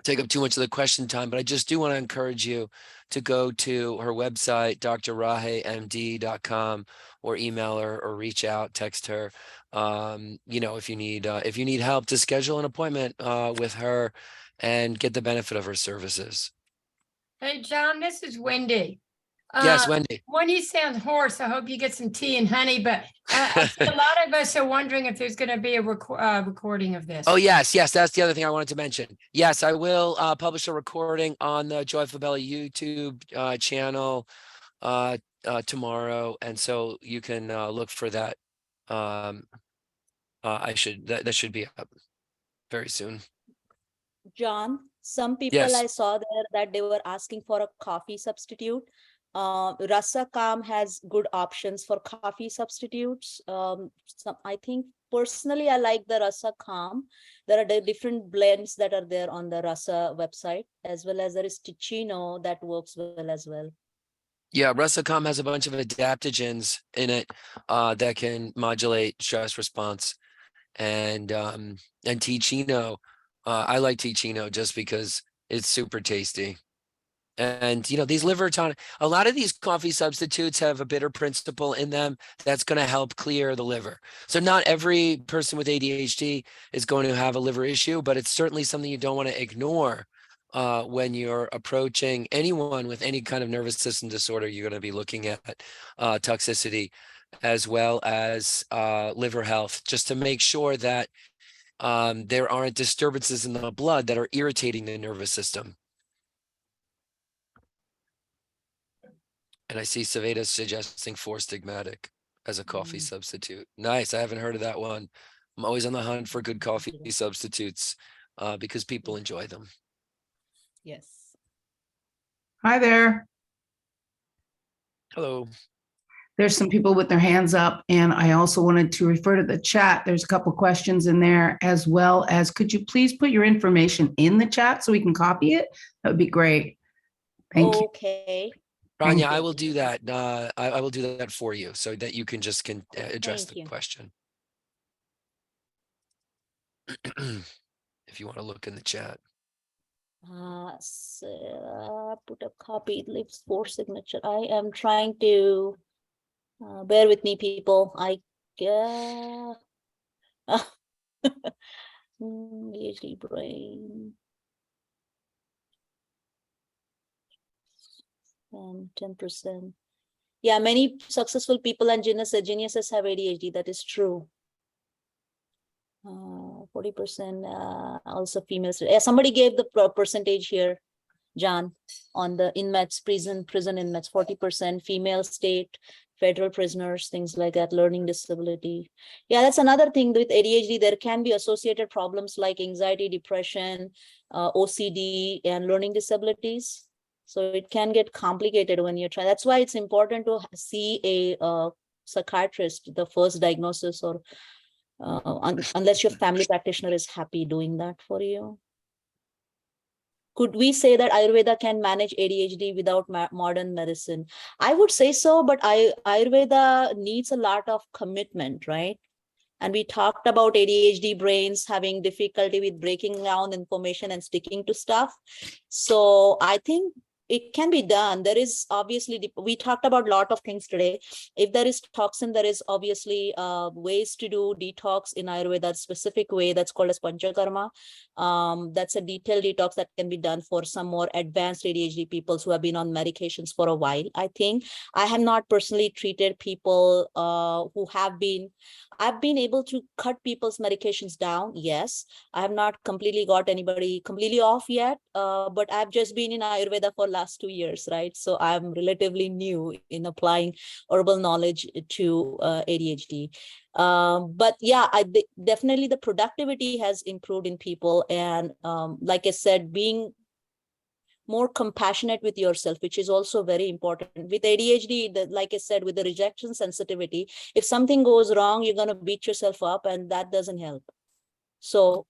take up too much of the question time, but I just do want to encourage you to go to her website, drrahemd.com, or email her or reach out, text her, if you need help to schedule an appointment with her and get the benefit of her services. Hey, John, this is Wendy. Yes, Wendy. When you sound hoarse, I hope you get some tea and honey, but I see a lot of us are wondering if there's going to be a recording of this. Oh, yes. That's the other thing I wanted to mention. Yes, I will publish a recording on the Joyful Belly YouTube channel tomorrow. And so you can look for that. That should be up very soon. John, some people Yes. I saw there that they were asking for a coffee substitute. Rasa Calm has good options for coffee substitutes. I think personally I like the Rasa Calm. There are different blends that are there on the Rasa website, as well as there is Ticino that works well as well. Yeah, Rusacom has a bunch of adaptogens in it that can modulate stress response. And Ticino, I like Ticino just because it's super tasty. And these liver tonic, a lot of these coffee substitutes have a bitter principle in them that's going to help clear the liver. So not every person with ADHD is going to have a liver issue, but it's certainly something you don't want to ignore when you're approaching anyone with any kind of nervous system disorder. You're going to be looking at toxicity as well as liver health, just to make sure that there aren't disturbances in the blood that are irritating the nervous system. And I see Saveda suggesting 4-stigmatic as a coffee substitute. Nice. I haven't heard of that one. I'm always on the hunt for good coffee substitutes because people enjoy them. Yes. Hi there. Hello. There's some people with their hands up, and I also wanted to refer to the chat. There's a couple questions in there, as well as, could you please put your information in the chat so we can copy it? That would be great. Thank you. Okay. Pradnya, I will do that. I will do that for you so that you can just address Thank the you. question. If you want to look in the chat. Put a copy, it leaves 4 signature. I am trying to bear with me, people. ADHD brain. 10%. Yeah, many successful people and geniuses have ADHD. That is true. 40% also females. Yeah, somebody gave the percentage here, John, on the inmates, prison inmates. 40% female state, federal prisoners, things like that, learning disability. Yeah, that's another thing with ADHD. There can be associated problems like anxiety, depression, OCD, and learning disabilities. So it can get complicated when you're trying. That's why it's important to see a psychiatrist, the first diagnosis, or unless your family practitioner is happy doing that for you. Could we say that Ayurveda can manage ADHD without modern medicine? I would say so, but Ayurveda needs a lot of commitment, right? And we talked about ADHD brains having difficulty with breaking down information and sticking to stuff. So I think it can be done. There is obviously, we talked about a lot of things today. If there is toxin, there is obviously ways to do detox in Ayurveda, specific way that's called as Panchakarma. That's a detailed detox that can be done for some more advanced ADHD people who have been on medications for a while. I think I have not personally treated people who have been, I've been able to cut people's medications down. Yes, I have not completely got anybody completely off yet, but I've just been in Ayurveda for last 2 years, right? So I'm relatively new in applying herbal knowledge to ADHD. But yeah, definitely the productivity has improved in people. And like I said, being more compassionate with yourself, which is also very important. With ADHD, like I said, with the rejection sensitivity, if something goes wrong, you're going to beat yourself up, and that doesn't help. So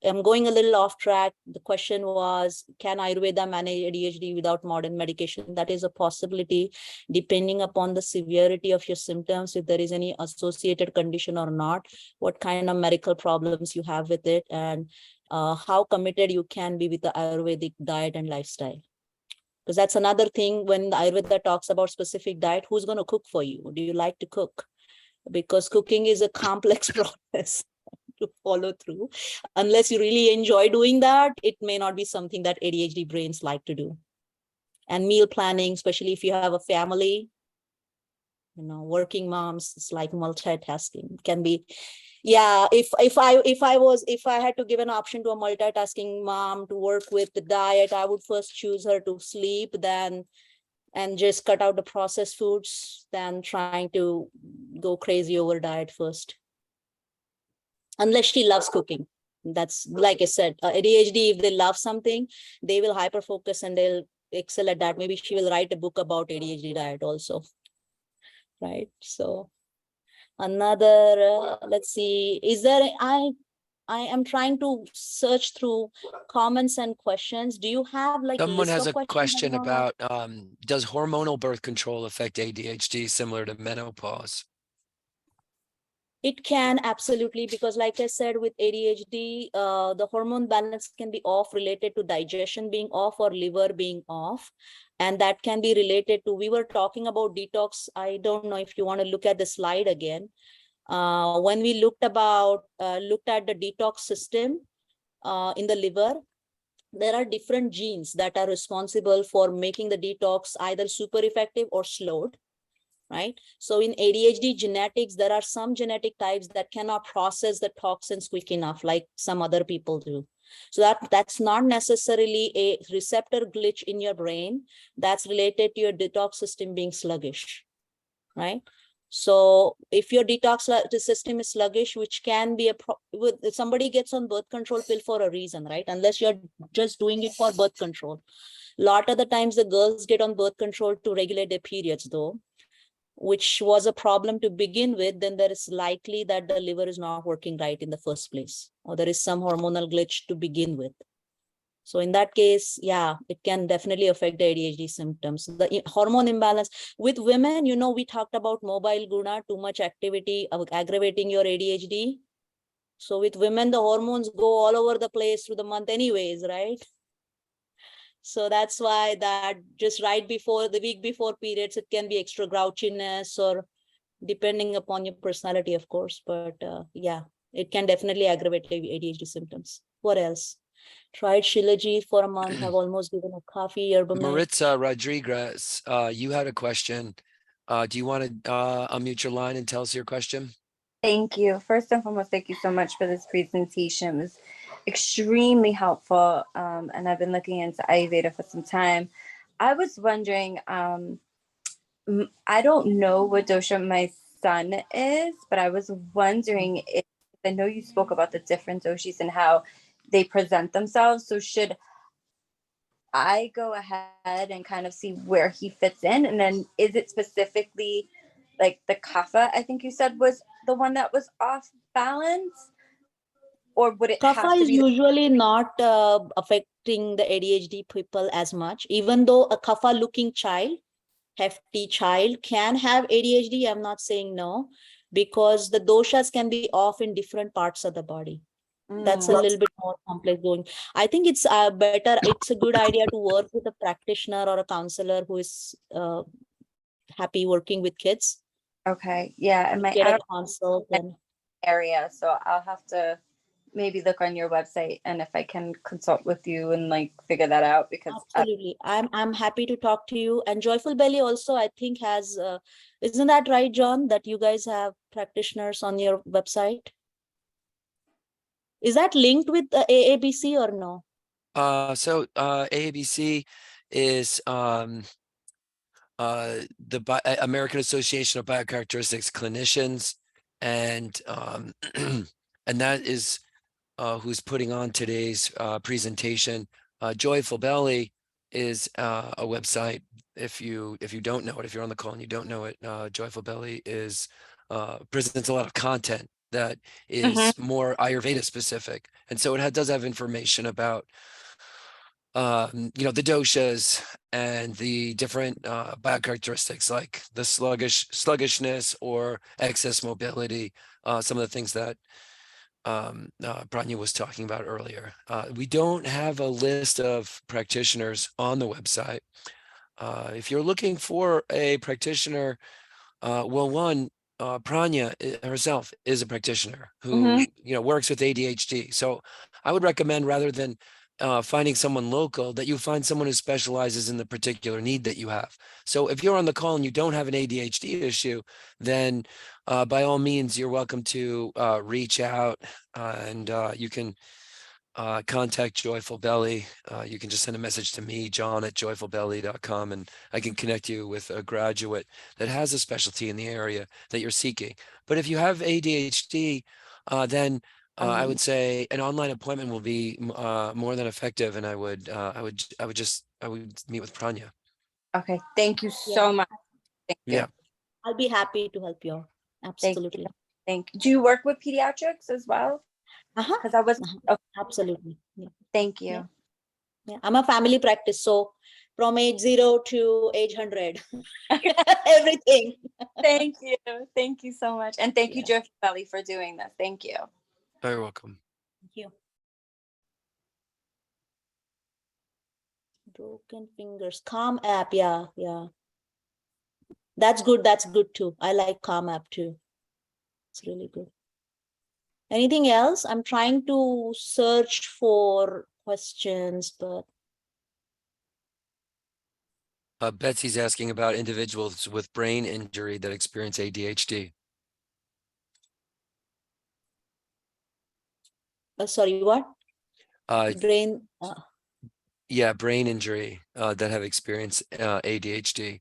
I'm going a little off track. The question was, can Ayurveda manage ADHD without modern medication? That is a possibility, depending upon the severity of your symptoms, if there is any associated condition or not, what kind of medical problems you have with it, and how committed you can be with the Ayurvedic diet and lifestyle. Because that's another thing when the Ayurveda talks about specific diet, who's going to cook for you? Do you like to cook? Because cooking is a complex process to follow through. Unless you really enjoy doing that, it may not be something that ADHD brains like to do. And meal planning, especially if you have a family, working moms, it's like multitasking. It can be, yeah, if I had to give an option to a multitasking mom to work with the diet, I would first choose her to sleep, and just cut out the processed foods than trying to go crazy over diet first. Unless she loves cooking. That's, like I said, ADHD, if they love something, they will hyper focus and they'll excel at that. Maybe she will write a book about ADHD diet also. Right. So another, let's see, is there, I am trying to search through comments and questions. Do you have like Someone list has of a question questions? about, does hormonal birth control affect ADHD similar to menopause? It can, absolutely, because like I said, with ADHD, the hormone balance can be off related to digestion being off or liver being off. And that can be related to, we were talking about detox. I don't know if you want to look at the slide again. When we looked at the detox system in the liver, there are different genes that are responsible for making the detox either super effective or slowed. Right. So in ADHD genetics, there are some genetic types that cannot process the toxins quick enough, like some other people do. So that's not necessarily a receptor glitch in your brain. That's related to your detox system being sluggish. Right. So if your detox system is sluggish, which can be if somebody gets on birth control pill for a reason, right? Unless you're just doing it for birth control. A lot of the times the girls get on birth control to regulate their periods, though, which was a problem to begin with, then there is likely that the liver is not working right in the first place, or there is some hormonal glitch to begin with. So in that case, yeah, it can definitely affect the ADHD symptoms. The hormone imbalance with women, we talked about mobile guna, too much activity aggravating your ADHD. So with women, the hormones go all over the place through the month anyways, right? So that's why that just right before the week before periods, it can be extra grouchiness, or depending upon your personality, of course. But yeah, it can definitely aggravate ADHD symptoms. What else? Tried Shilajit for a month, have almost given a coffee, Herbal. Maritza Rodriguez, you had a question. Do you want to unmute your line and tell us your question? Thank you. First and foremost, thank you so much for this presentation. It was extremely helpful, and I've been looking into Ayurveda for some time. I was wondering, I don't know what dosha my son is, but I was wondering if, I know you spoke about the different doshas and how they present themselves. So should I go ahead and kind of see where he fits in? And then is it specifically like the kapha, I think you said, was the one that was off balance? Or would it have Kapha to is be usually not affecting the ADHD people as much, even though a kapha looking child, hefty child, can have ADHD. I'm not saying no, because the doshas can be off in different parts of the body. That's a little bit more complex going. I think it's better. It's a good idea to work with a practitioner or a counselor who is happy working with kids. Okay, yeah, and Get a consult and area, so I'll have to maybe look on your website, and if I can consult with you and like figure that out, because absolutely, I'm happy to talk to you. And Joyful Belly also, I think, has isn't that right, John, that you guys have practitioners on your website? Is that linked with AABC or no? So AABC is the American Association of Biocharacteristics Clinicians, and and that is who's putting on today's presentation. Joyful Belly is a website. If you don't know it, if you're on the call and you don't know it, Joyful Belly is presents a lot of content that is more Ayurveda specific, and so it does have information about the doshas and the different biocharacteristics, like the sluggishness or excess mobility, some of the things that Pradnya was talking about earlier. We don't have a list of practitioners on the website. If you're looking for a practitioner, Pradnya herself is a practitioner who works with ADHD. So I would recommend, rather than finding someone local, that you find someone who specializes in the particular need that you have. So if you're on the call and you don't have an ADHD issue, then by all means, you're welcome to reach out and you can contact Joyful Belly. You can just send a message to me, john@joyfulbelly.com, and I can connect you with a graduate that has a specialty in the area that you're seeking. But if you have ADHD, then I would say an online appointment will be more than effective, and I would meet with Pradnya. Okay, thank you Yeah. so much. Thank you. Yeah. I'll be happy to help you. Absolutely. Thank you. Do you work with pediatrics as well? Uh-huh. Because I was, okay, Absolutely. Yeah. thank you. Yeah. Yeah. I'm a family practice, so from age 0 to age 100, everything. Thank you. Thank you so much. And thank you, Yeah. Joyful Belly, for doing this. Thank you. Very welcome. Thank you. Broken fingers, Calm app. Yeah, yeah. That's good. That's good too. I like Calm app too. It's really good. Anything else? I'm trying to search for questions, but Betsy's asking about individuals with brain injury that experience ADHD. sorry, what? Brain. Yeah, brain injury that have experienced ADHD.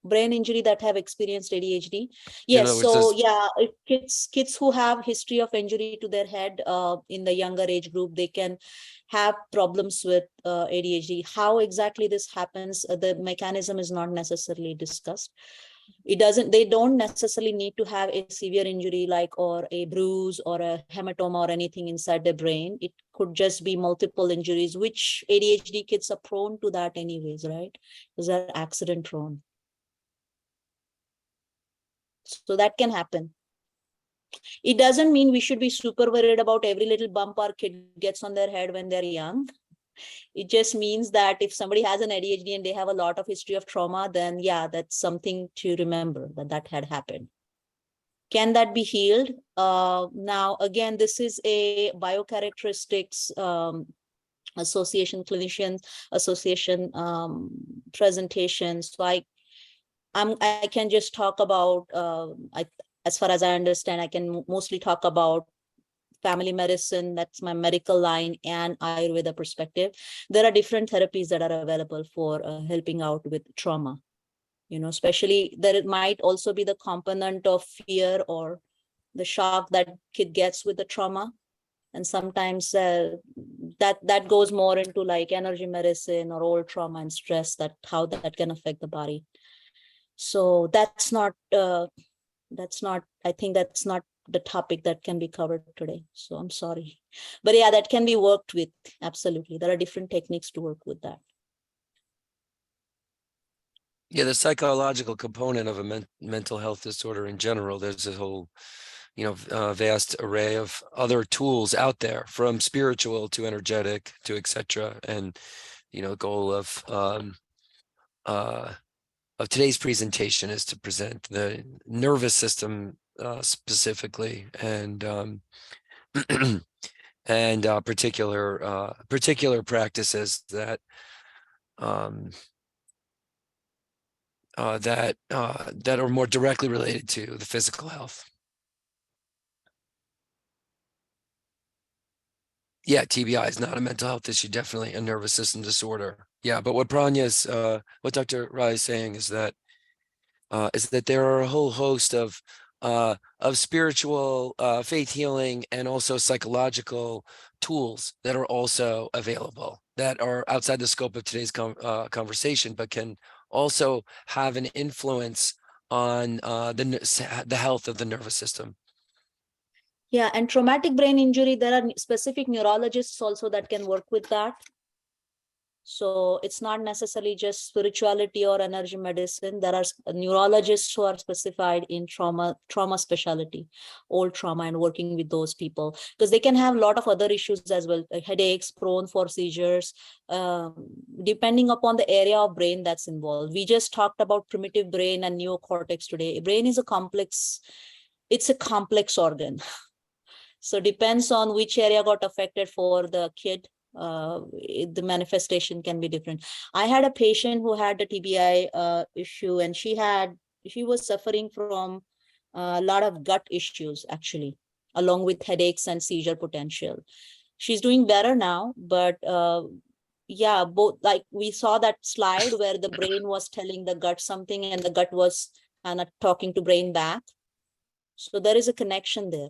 Brain injury that have experienced ADHD. In Yes, other words, so there's- yeah, if kids who have history of injury to their head in the younger age group, they can have problems with ADHD. How exactly this happens, the mechanism is not necessarily discussed. They don't necessarily need to have a severe injury like or a bruise or a hematoma or anything inside the brain. It could just be multiple injuries, which ADHD kids are prone to that anyways, right? Because they're accident prone. So that can happen. It doesn't mean we should be super worried about every little bump our kid gets on their head when they're young. It just means that if somebody has an ADHD and they have a lot of history of trauma, then yeah, that's something to remember that had happened. Can that be healed? Now, again, this is a biocharacteristics association, clinician association presentation. So I can just talk about, as far as I understand, I can mostly talk about family medicine, that's my medical line, and Ayurveda perspective. There are different therapies that are available for helping out with trauma. Especially there might also be the component of fear or the shock that kid gets with the trauma. And sometimes that goes more into like energy medicine or old trauma and stress, how that can affect the body. So that's not, I think that's not the topic that can be covered today. So I'm sorry. But yeah, that can be worked with. Absolutely. There are different techniques to work with that. Yeah, the psychological component of a mental health disorder in general, there's a whole, vast array of other tools out there, from spiritual to energetic to etc. And, the goal of today's presentation is to present the nervous system specifically, and and particular practices that that are more directly related to the physical health. Yeah, TBI is not a mental health issue, definitely a nervous system disorder. Yeah, but what Pradnya's, what Dr. Raje is saying is that there are a whole host of spiritual faith healing and also psychological tools that are also available, that are outside the scope of today's conversation, but can also have an influence on the health of the nervous system. Yeah, and traumatic brain injury, there are specific neurologists also that can work with that. So it's not necessarily just spirituality or energy medicine. There are neurologists who are specified in trauma specialty, old trauma, and working with those people, because they can have a lot of other issues as well, like headaches, prone for seizures, depending upon the area of brain that's involved. We just talked about primitive brain and neocortex today. Brain is it's a complex organ. So depends on which area got affected for the kid. The manifestation can be different. I had a patient who had a TBI issue, and she was suffering from a lot of gut issues, actually, along with headaches and seizure potential. She's doing better now, but yeah, both, like we saw that slide where the brain was telling the gut something and the gut was kind of talking to brain back. So there is a connection there.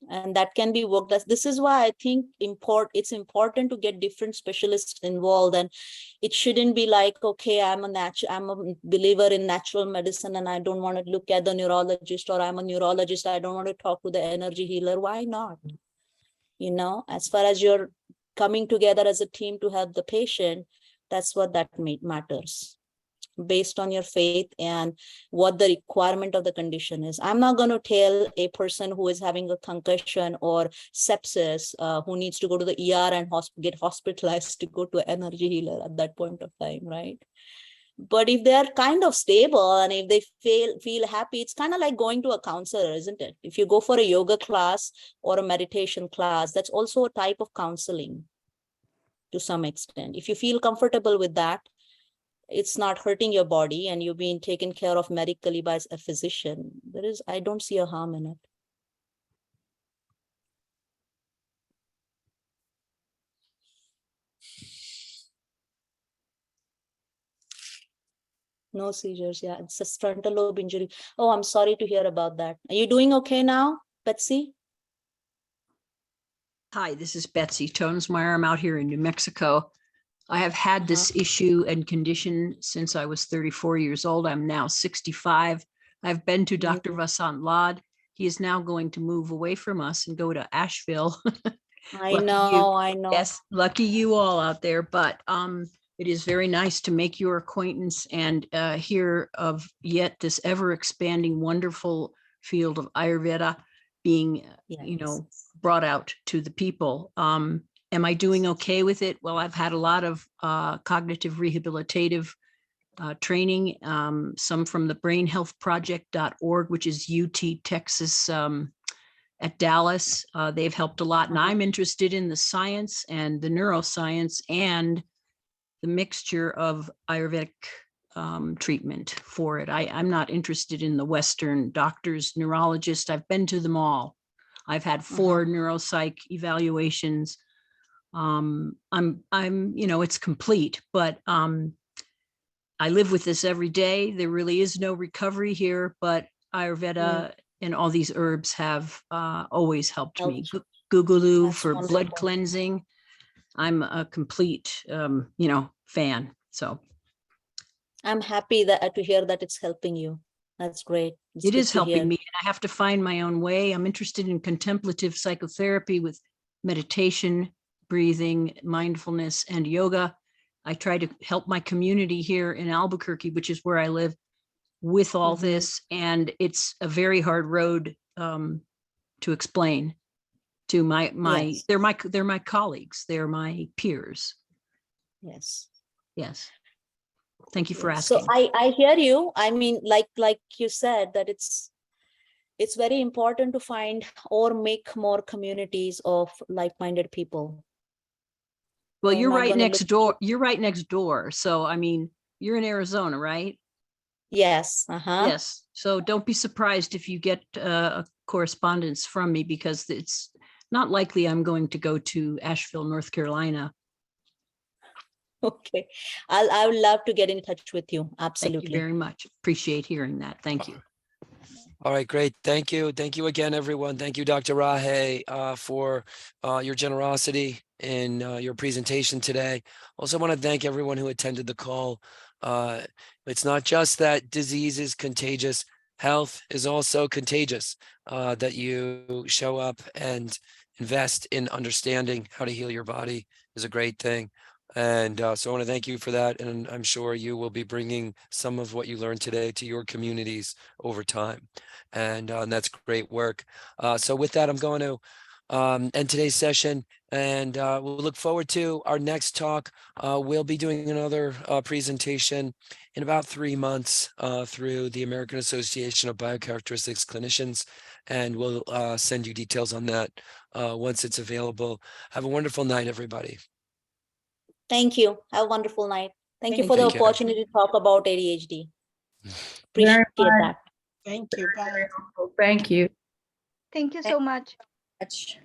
And that can be worked as. This is why I think it's important to get different specialists involved, and it shouldn't be like, okay, I'm a believer in natural medicine and I don't want to look at the neurologist, or I'm a neurologist, I don't want to talk to the energy healer. Why not? You know, as far as you're coming together as a team to help the patient, that's what that matters, based on your faith and what the requirement of the condition is. I'm not going to tell a person who is having a concussion or sepsis, who needs to go to the ER and get hospitalized, to go to an energy healer at that point of time, right? But if they're kind of stable and if they feel happy, it's kind of like going to a counselor, isn't it? If you go for a yoga class or a meditation class, that's also a type of counseling to some extent. If you feel comfortable with that, it's not hurting your body and you're being taken care of medically by a physician, I don't see a harm in it. No seizures. Yeah, it's a frontal lobe injury. Oh, I'm sorry to hear about that. Are you doing okay now, Betsy? Hi, this is Betsy Tonesmeyer. I'm out here in New Mexico. I have had this issue and condition since I was 34 years old. I'm now 65. I've been to Dr. Vasant Lad. He is now going to move away from us and go to Asheville. I know. Yes, lucky you all out there. But it is very nice to make your acquaintance and hear of yet this ever expanding, wonderful field of Ayurveda being, brought out to the people. Am I doing okay with it? Well, I've had a lot of cognitive rehabilitative training, some from the brainhealthproject.org, which is UT Texas at Dallas. They've helped a lot. And I'm interested in the science and the neuroscience and the mixture of Ayurvedic treatment for it. I'm not interested in the Western doctors, neurologists. I've been to them all. I've had 4 neuropsych evaluations. It's complete, but I live with this every day. There really is no recovery here, but Ayurveda and all these herbs have always helped me. Gugulu for blood cleansing. I'm a complete, fan. So I'm happy to hear that it's helping you. That's great. It is helping me. And I have to find my own way. I'm interested in contemplative psychotherapy with meditation, breathing, mindfulness, and yoga. I try to help my community here in Albuquerque, which is where I live, with all this. And it's a very hard road to explain to Yes. they're my colleagues, they're my peers. Yes. Yes. Thank you for asking. So I hear you. I mean, like you said, that it's very important to find or make more communities of like-minded people. Well, you're right next door. You're right next door. So, I mean, you're in Arizona, right? Yes. Yes. So don't be surprised if you get a correspondence from me, because it's not likely I'm going to go to Asheville, North Carolina. Okay. I would love to get in touch with you. Absolutely. Thank you very much. Appreciate hearing that. Thank you. All right, great. Thank you. Thank you again, everyone. Thank you, Dr. Raje, for your generosity in your presentation today. Also want to thank everyone who attended the call. It's not just that disease is contagious. Health is also contagious, that you show up and invest in understanding how to heal your body is a great thing. And so I want to thank you for that. And I'm sure you will be bringing some of what you learned today to your communities over time. And that's great work. So with that, I'm going to and today's session. And we'll look forward to our next talk. We'll be doing another presentation in about 3 months through the American Association of Biocharacteristics Clinicians. And we'll send you details on that once it's available. Have a wonderful night, everybody. Thank you. Have a wonderful night. Thank you Thank for the you. Take care. opportunity to talk about ADHD. Very Appreciate that. Thank you. Bye. Thank you. Thank you so much. Much.